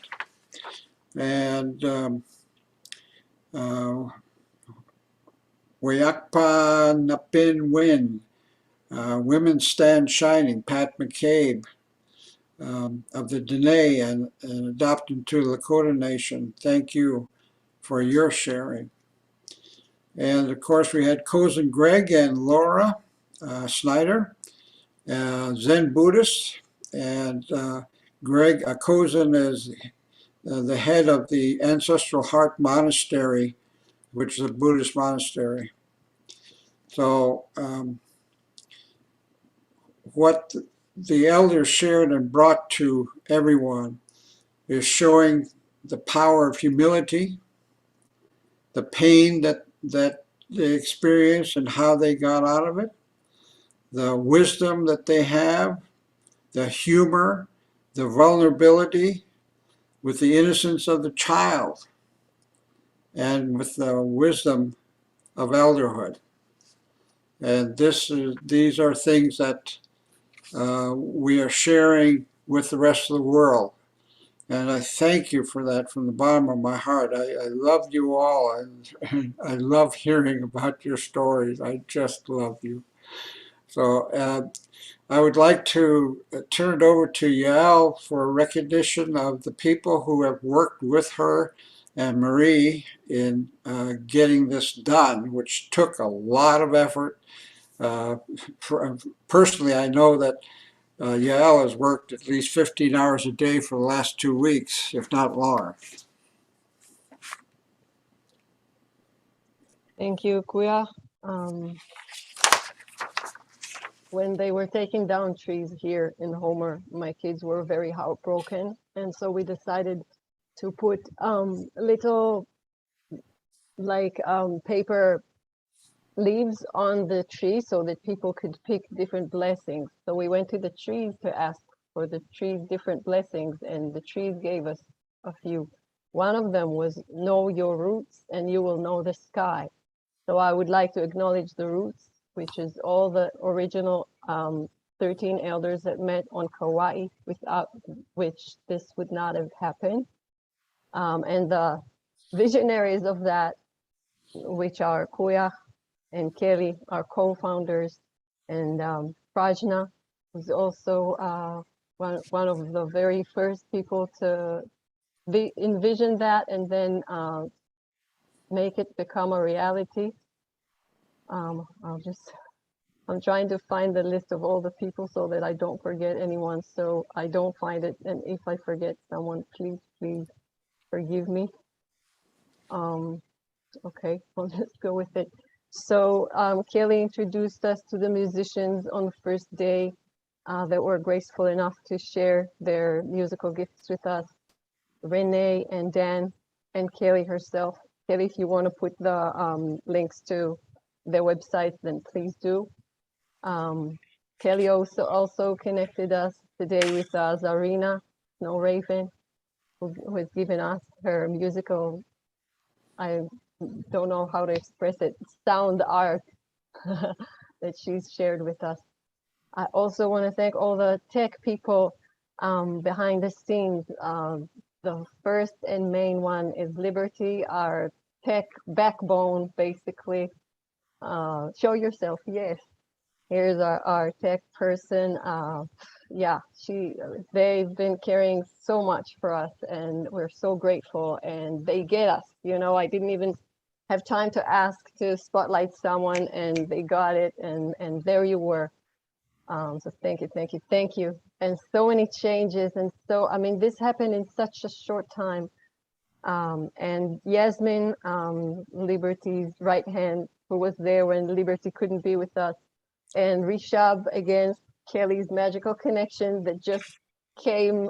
And Wayakpa Napin Win, Women Stand Shining, Pat McCabe of the Dene and adopted to the Lakota Nation. Thank you for your sharing. And of course, we had Cozen Greg and Laura Snyder, Zen Buddhist, and Greg Cozen is the head of the Ancestral Heart Monastery, which is a Buddhist monastery. So what the elders shared and brought to everyone is showing the power of humility, the pain that they experienced and how they got out of it, the wisdom that they have, the humor, the vulnerability, with the innocence of the child, and with the wisdom of elderhood. And these are things that we are sharing with the rest of the world. And I thank you for that from the bottom of my heart. I love you all, and I love hearing about your stories. I just love you. So I would like to turn it over to Yael for recognition of the people who have worked with her and Marie in getting this done, which took a lot of effort. Personally, I know that Yael has worked at least 15 hours a day for the last 2 weeks, if not longer. Thank you, Kuya. When they were taking down trees here in Homer, my kids were very heartbroken. And so we decided to put little paper leaves on the tree so that people could pick different blessings. So we went to the trees to ask for the trees' different blessings, and the trees gave us a few. One of them was know your roots and you will know the sky. So I would like to acknowledge the roots, which is all the original 13 elders that met on Kauai, without which this would not have happened. And the visionaries of that, which are Kuya and Kelly, our co-founders, and Prajna, who's also one of the very first people to envision that and then make it become a reality. I'm trying to find the list of all the people so that I don't forget anyone, so I don't find it, and if I forget someone, please forgive me. Okay, I'll just go with it. So Kelly introduced us to the musicians on the first day that were graceful enough to share their musical gifts with us. Renee and Dan and Kelly herself. Kelly, if you want to put the links to their websites, then please do. Kelly also connected us today with Zarina Snow Raven, who has given us her musical, I don't know how to express it, sound art that she's shared with us. I also want to thank all the tech people behind the scenes. The first and main one is Liberty, our tech backbone, basically. Show yourself, yes. Here's our tech person. Yeah, they've been carrying so much for us, and we're so grateful, and they get us. You know, I didn't even have time to ask to spotlight someone, and they got it, and there you were. So thank you. And so many changes, and so, I mean, this happened in such a short time. And Yasmin, Liberty's right hand, who was there when Liberty couldn't be with us, and Rishab, again, Kelly's magical connection that just came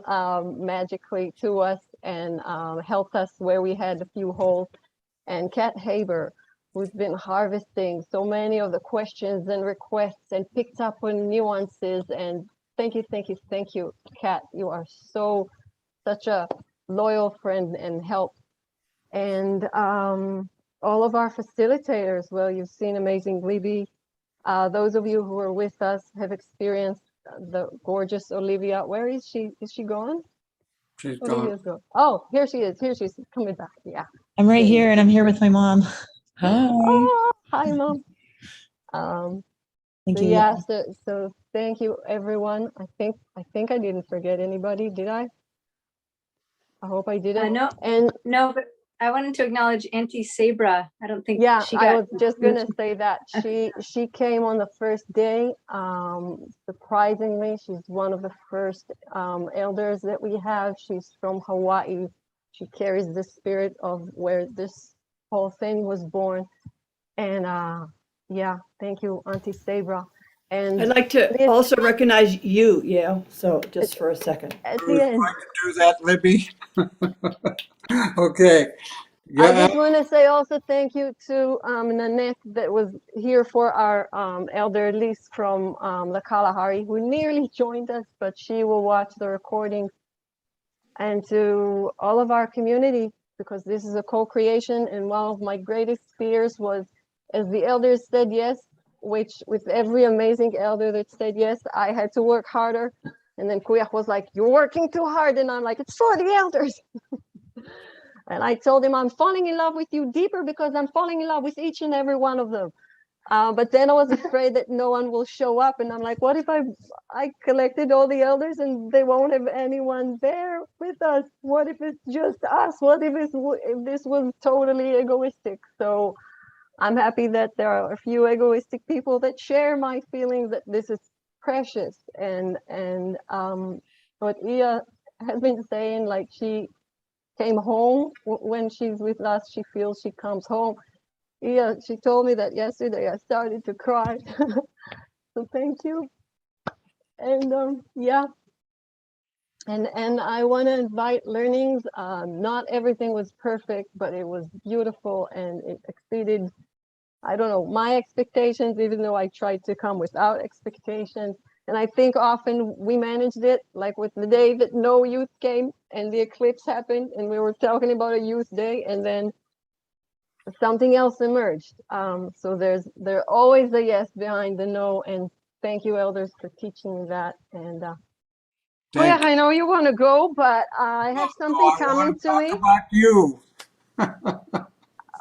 magically to us and helped us where we had a few holes, and Kat Haber, who's been harvesting so many of the questions and requests and picked up on nuances. And thank you, Kat. You are such a loyal friend and help. And all of our facilitators, well, you've seen Amazing Libby. Those of you who are with us have experienced the gorgeous Olivia. Where is she? Is she gone? She's Olivia's gone. gone. Oh, here she is. Here she is coming back. Yeah. I'm right here and I'm here with my mom. Hi. Oh, hi, Mom. Thank So you. yeah, so thank you, everyone. I think I didn't forget anybody, did I? I hope I didn't. No, And no, but I wanted to acknowledge Auntie Sabra. I don't think yeah, she I got. was just gonna say that she came on the first day. Surprisingly, she's one of the first elders that we have. She's from Hawaii. She carries the spirit of where this whole thing was born. And yeah, thank you, Auntie Sabra. And I'd like to Liz, also recognize you, Yale. So just for a second. at I the was end, trying to do that, Libby. Okay. I Yeah. just want to say also thank you to Nanette that was here for our elder Lise from the Kalahari, who nearly joined us, but she will watch the recording. And to all of our community, because this is a co-creation, and one of my greatest fears was, as the elders said yes, which with every amazing elder that said yes, I had to work harder. And then Kuyach was like, "You're working too hard," and I'm like, "It's for the elders." And I told him, "I'm falling in love with you deeper because I'm falling in love with each and every one of them." But then I was afraid that no one will show up, and I'm like, what if I collected all the elders and they won't have anyone there with us? What if it's just us? What if this was totally egoistic? So I'm happy that there are a few egoistic people that share my feelings that this is precious. And what Ia has been saying, like she came home when she's with us, she feels she comes home. Yeah, she told me that yesterday. I started to cry. So thank you. And yeah, and I want to invite learnings. Not everything was perfect, but it was beautiful and it exceeded, I don't know, my expectations, even though I tried to come without expectations. And I think often we managed it, like with the day that no youth came and the eclipse happened and we were talking about a youth day, and then something else emerged. So there's always a yes behind the no, and thank you, elders, for teaching me that. And oh yeah, I know you want to go, but I have something coming to me. About you.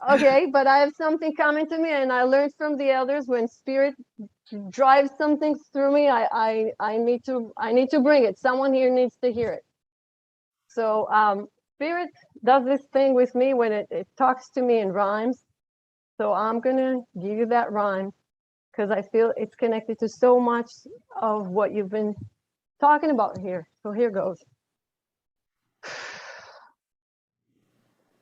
Okay, but I have something coming to me, and I learned from the elders when spirit drives something through me, I need to bring it. Someone here needs to hear it. So spirit does this thing with me when it talks to me in rhymes. So I'm gonna give you that rhyme because I feel it's connected to so much of what you've been talking about here. So here goes.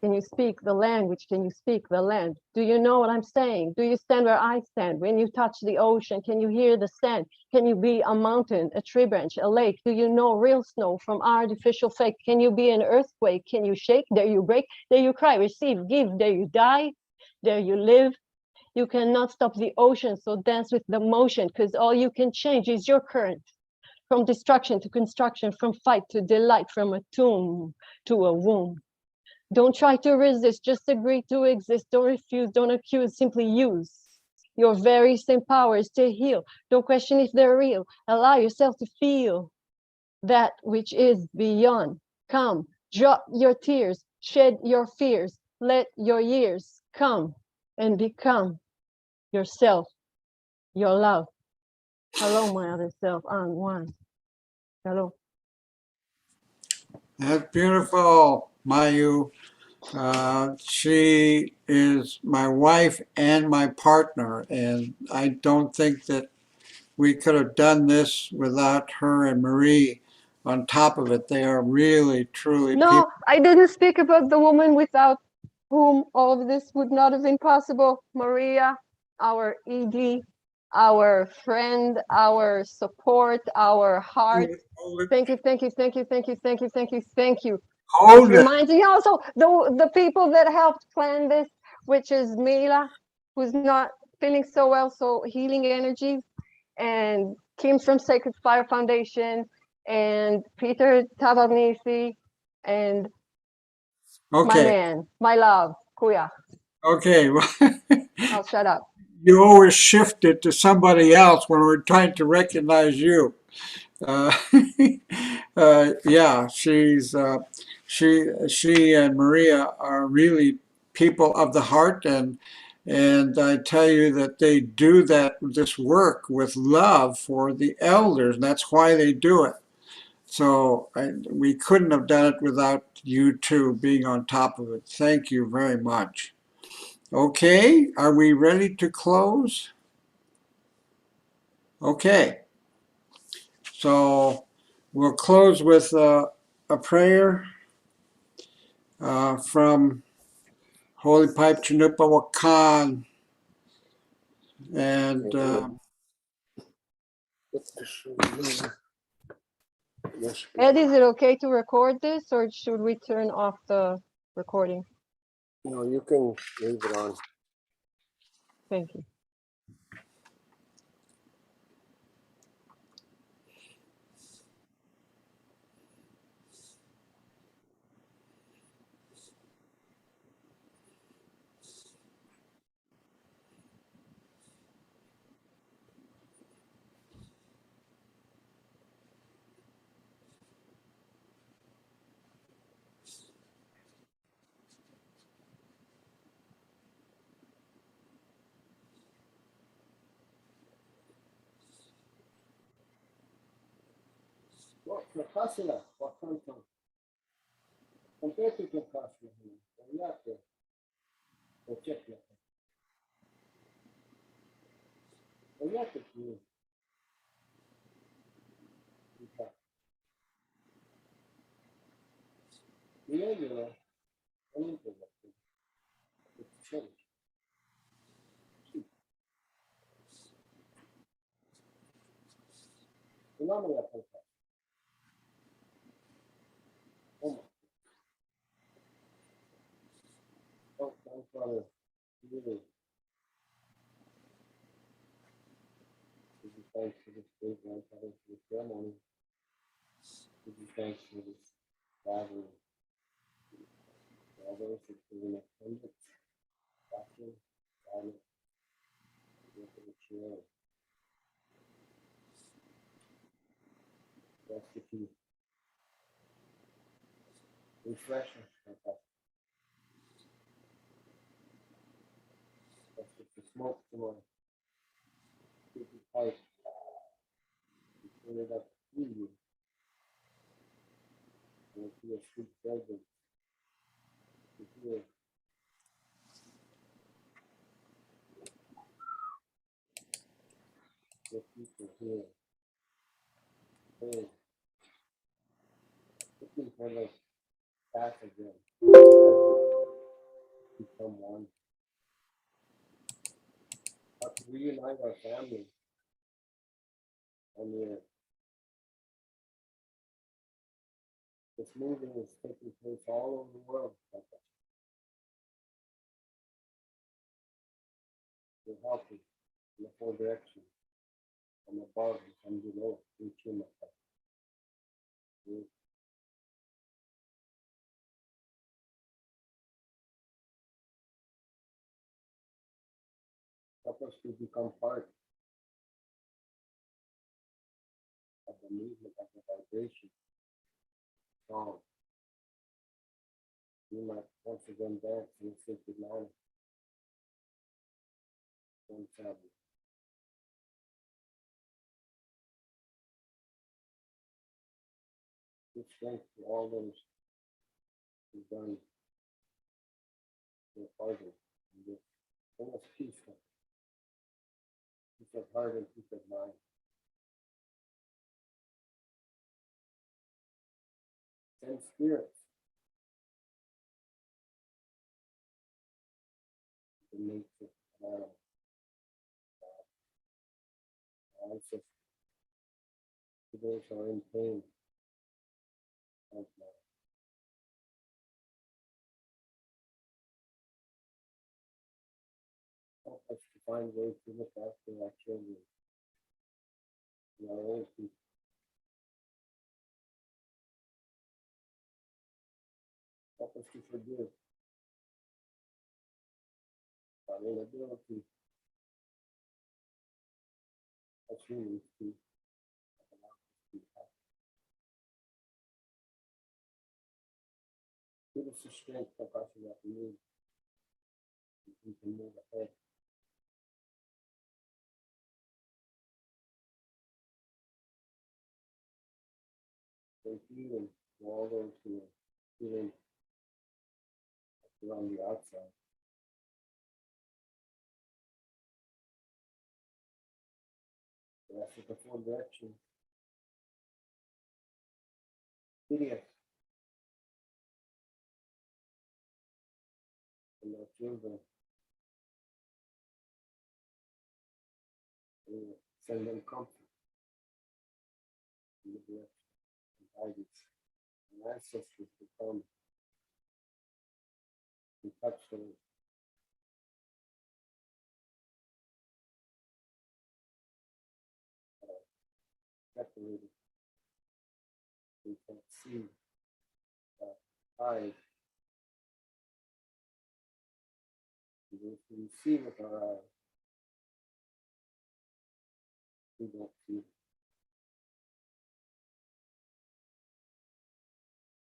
Can you speak the language? Can you speak the land? Do you know what I'm saying? Do you stand where I stand? When you touch the ocean, can you hear the sand? Can you be a mountain, a tree branch, a lake? Do you know real snow from artificial fake? Can you be an earthquake? Can you shake? Dare you break? Dare you cry? Receive, give. Dare you die? Dare you live? You cannot stop the ocean, so dance with the motion, because all you can change is your current. From destruction to construction, from fight to delight, from a tomb to a womb. Don't try to resist, just agree to exist. Don't refuse, don't accuse, simply use your very same powers to heal. Don't question if they're real. Allow yourself to feel that which is beyond. Come, drop your tears, shed your fears, let your years come and become yourself, your love. Hello, my other self, on one. Hello. That's beautiful, Mayu. She is my wife and my partner, and I don't think that we could have done this without her and Marie. on top of it. They are really, truly No, people. I didn't speak about the woman without whom all of this would not have been possible. Maria, our ED, our friend, our support, our heart. Thank you, thank you, thank you, thank you, thank you, thank you, thank you. Hold Which it. reminds me also the people that helped plan this, which is Mila, who's not feeling so well, so healing energies, and Kim from Sacred Fire Foundation, and Peter Tavarnisi, and my Okay. man, my love, Kuya. Okay. I'll shut up. You always shift it to somebody else when we're trying to recognize you. Uh, yeah, she and Maria are really people of the heart, and I tell you that they do this work with love for the elders, and that's why they do it. So we couldn't have done it without you two being on top of it. Thank you very much. Okay, are we ready to close? Okay, so we'll close with a prayer from Holy Pipe Chanupa Wakan. And Ed, is it okay to record this, or should we turn off the recording? No, you can leave it on. Thank you. Thanks for this big one, for this ceremony. Give you thanks for this gathering. All those who are in attendance, watching, silent, looking at chair. Rest of you. Refreshing. That's just the smoke tomorrow. Keep it tight. Turn it up to you. And if you're a sweet presence, if you're the people here, hey, looking for like back again. Become one. How to reunite our families on the earth. This movement is taking place all over the world. We're helping in the four directions. From above and from below, each in the help us to become part of the movement, of the vibration. Song. You might once again dance in a sacred manner. One family. Give strength to all those who've done their part in this. Bring us peace of heart and peace of mind. send spirits. The nature of animals. Ancestors. To those who are in pain. Right now. Help us to find ways to look after our children and our old people. Help us to forgive our inability as humans to allow us to happen. Give us the strength, Prakash, that we need. We can move ahead. Thank you and to all those who are feeling on the outside. We ask for the full direction. Hideous. And our children. We will send them comfort in the direction and guidance. And ancestors to come and touch them. Separated. We can't see eyes. We see with our eyes. We don't see.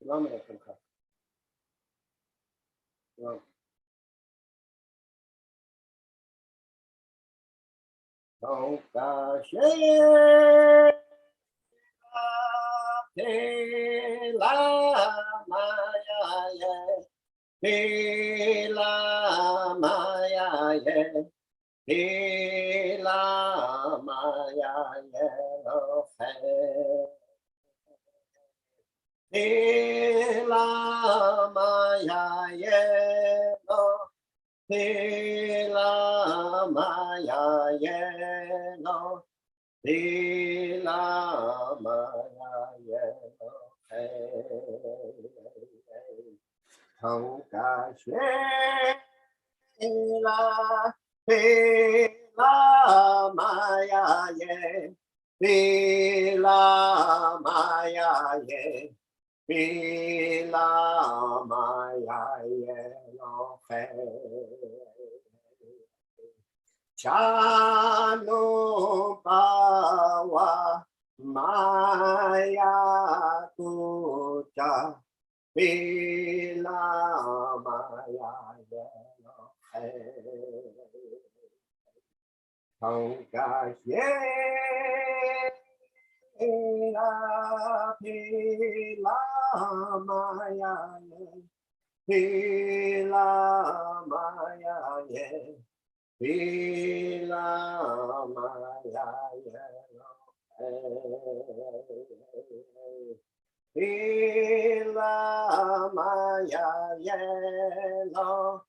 Phenomena can come. Well, oh gosh, yeah. La maya ye, la maya ye, la maya ye, lo fe. La maya ye, lo la maya ye, lo la maya ye, lo Hong Ka Shwe la maya ye, la maya ye, la maya ye, lo Chano pawa maya kucha. Bila maya yelo Hongka ye la bila maya ye bila maya ye bila maya yelo Bila maya yelo,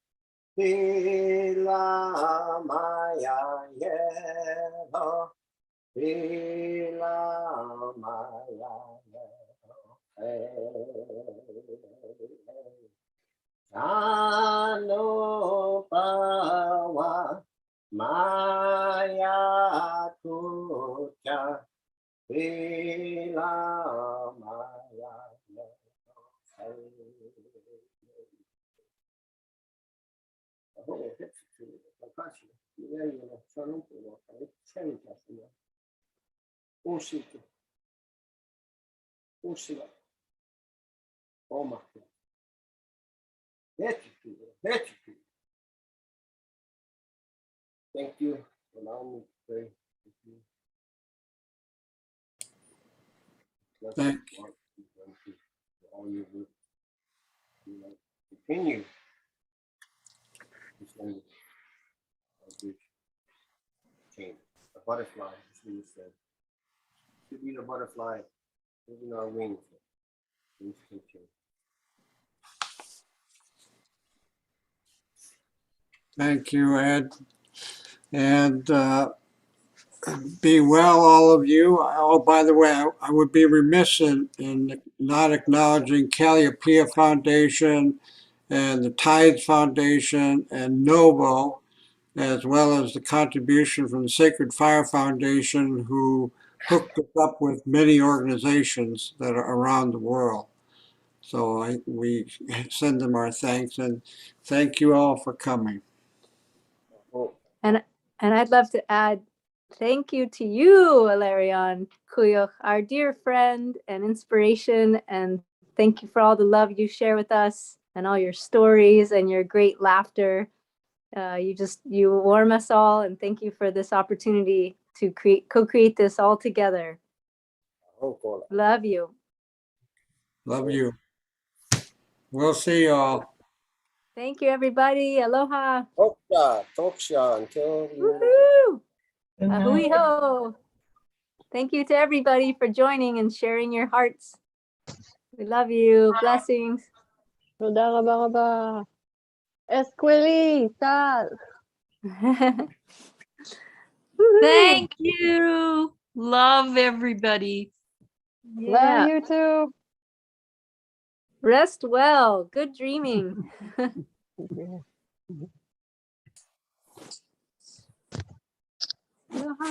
bila maya yelo, bila maya yelo. Sano pawa maya kucha, bila maya. Thank you for allowing me to pray with you. Thank you. All your work. Continue to send a good change. A butterfly, as we said. Should be the butterfly moving our wings. Thank you, Ed. And be well, all of you. Oh, by the way, I would be remiss in not acknowledging Calliopeia Foundation and the Tides Foundation and Novo, as well as the contribution from the Sacred Fire Foundation, who hooked us up with many organizations that are around the world. So we send them our thanks, and thank you all for coming. And I'd love to add thank you to you, Ilarion Kuyok, our dear friend and inspiration. And thank you for all the love you share with us and all your stories and your great laughter. You warm us all, and thank you for this opportunity to co-create this all together. Love you. Love you. We'll see you all. Thank you, everybody. Aloha. Toksha, until Woohoo! Good night. Ahui ho. Thank you to everybody for joining and sharing your hearts. We love you. Blessings. תודה רבה רבה. אסקווילי, טל. Thank you. Love everybody. Yeah. Love you too. Rest well. Good dreaming. Aloha.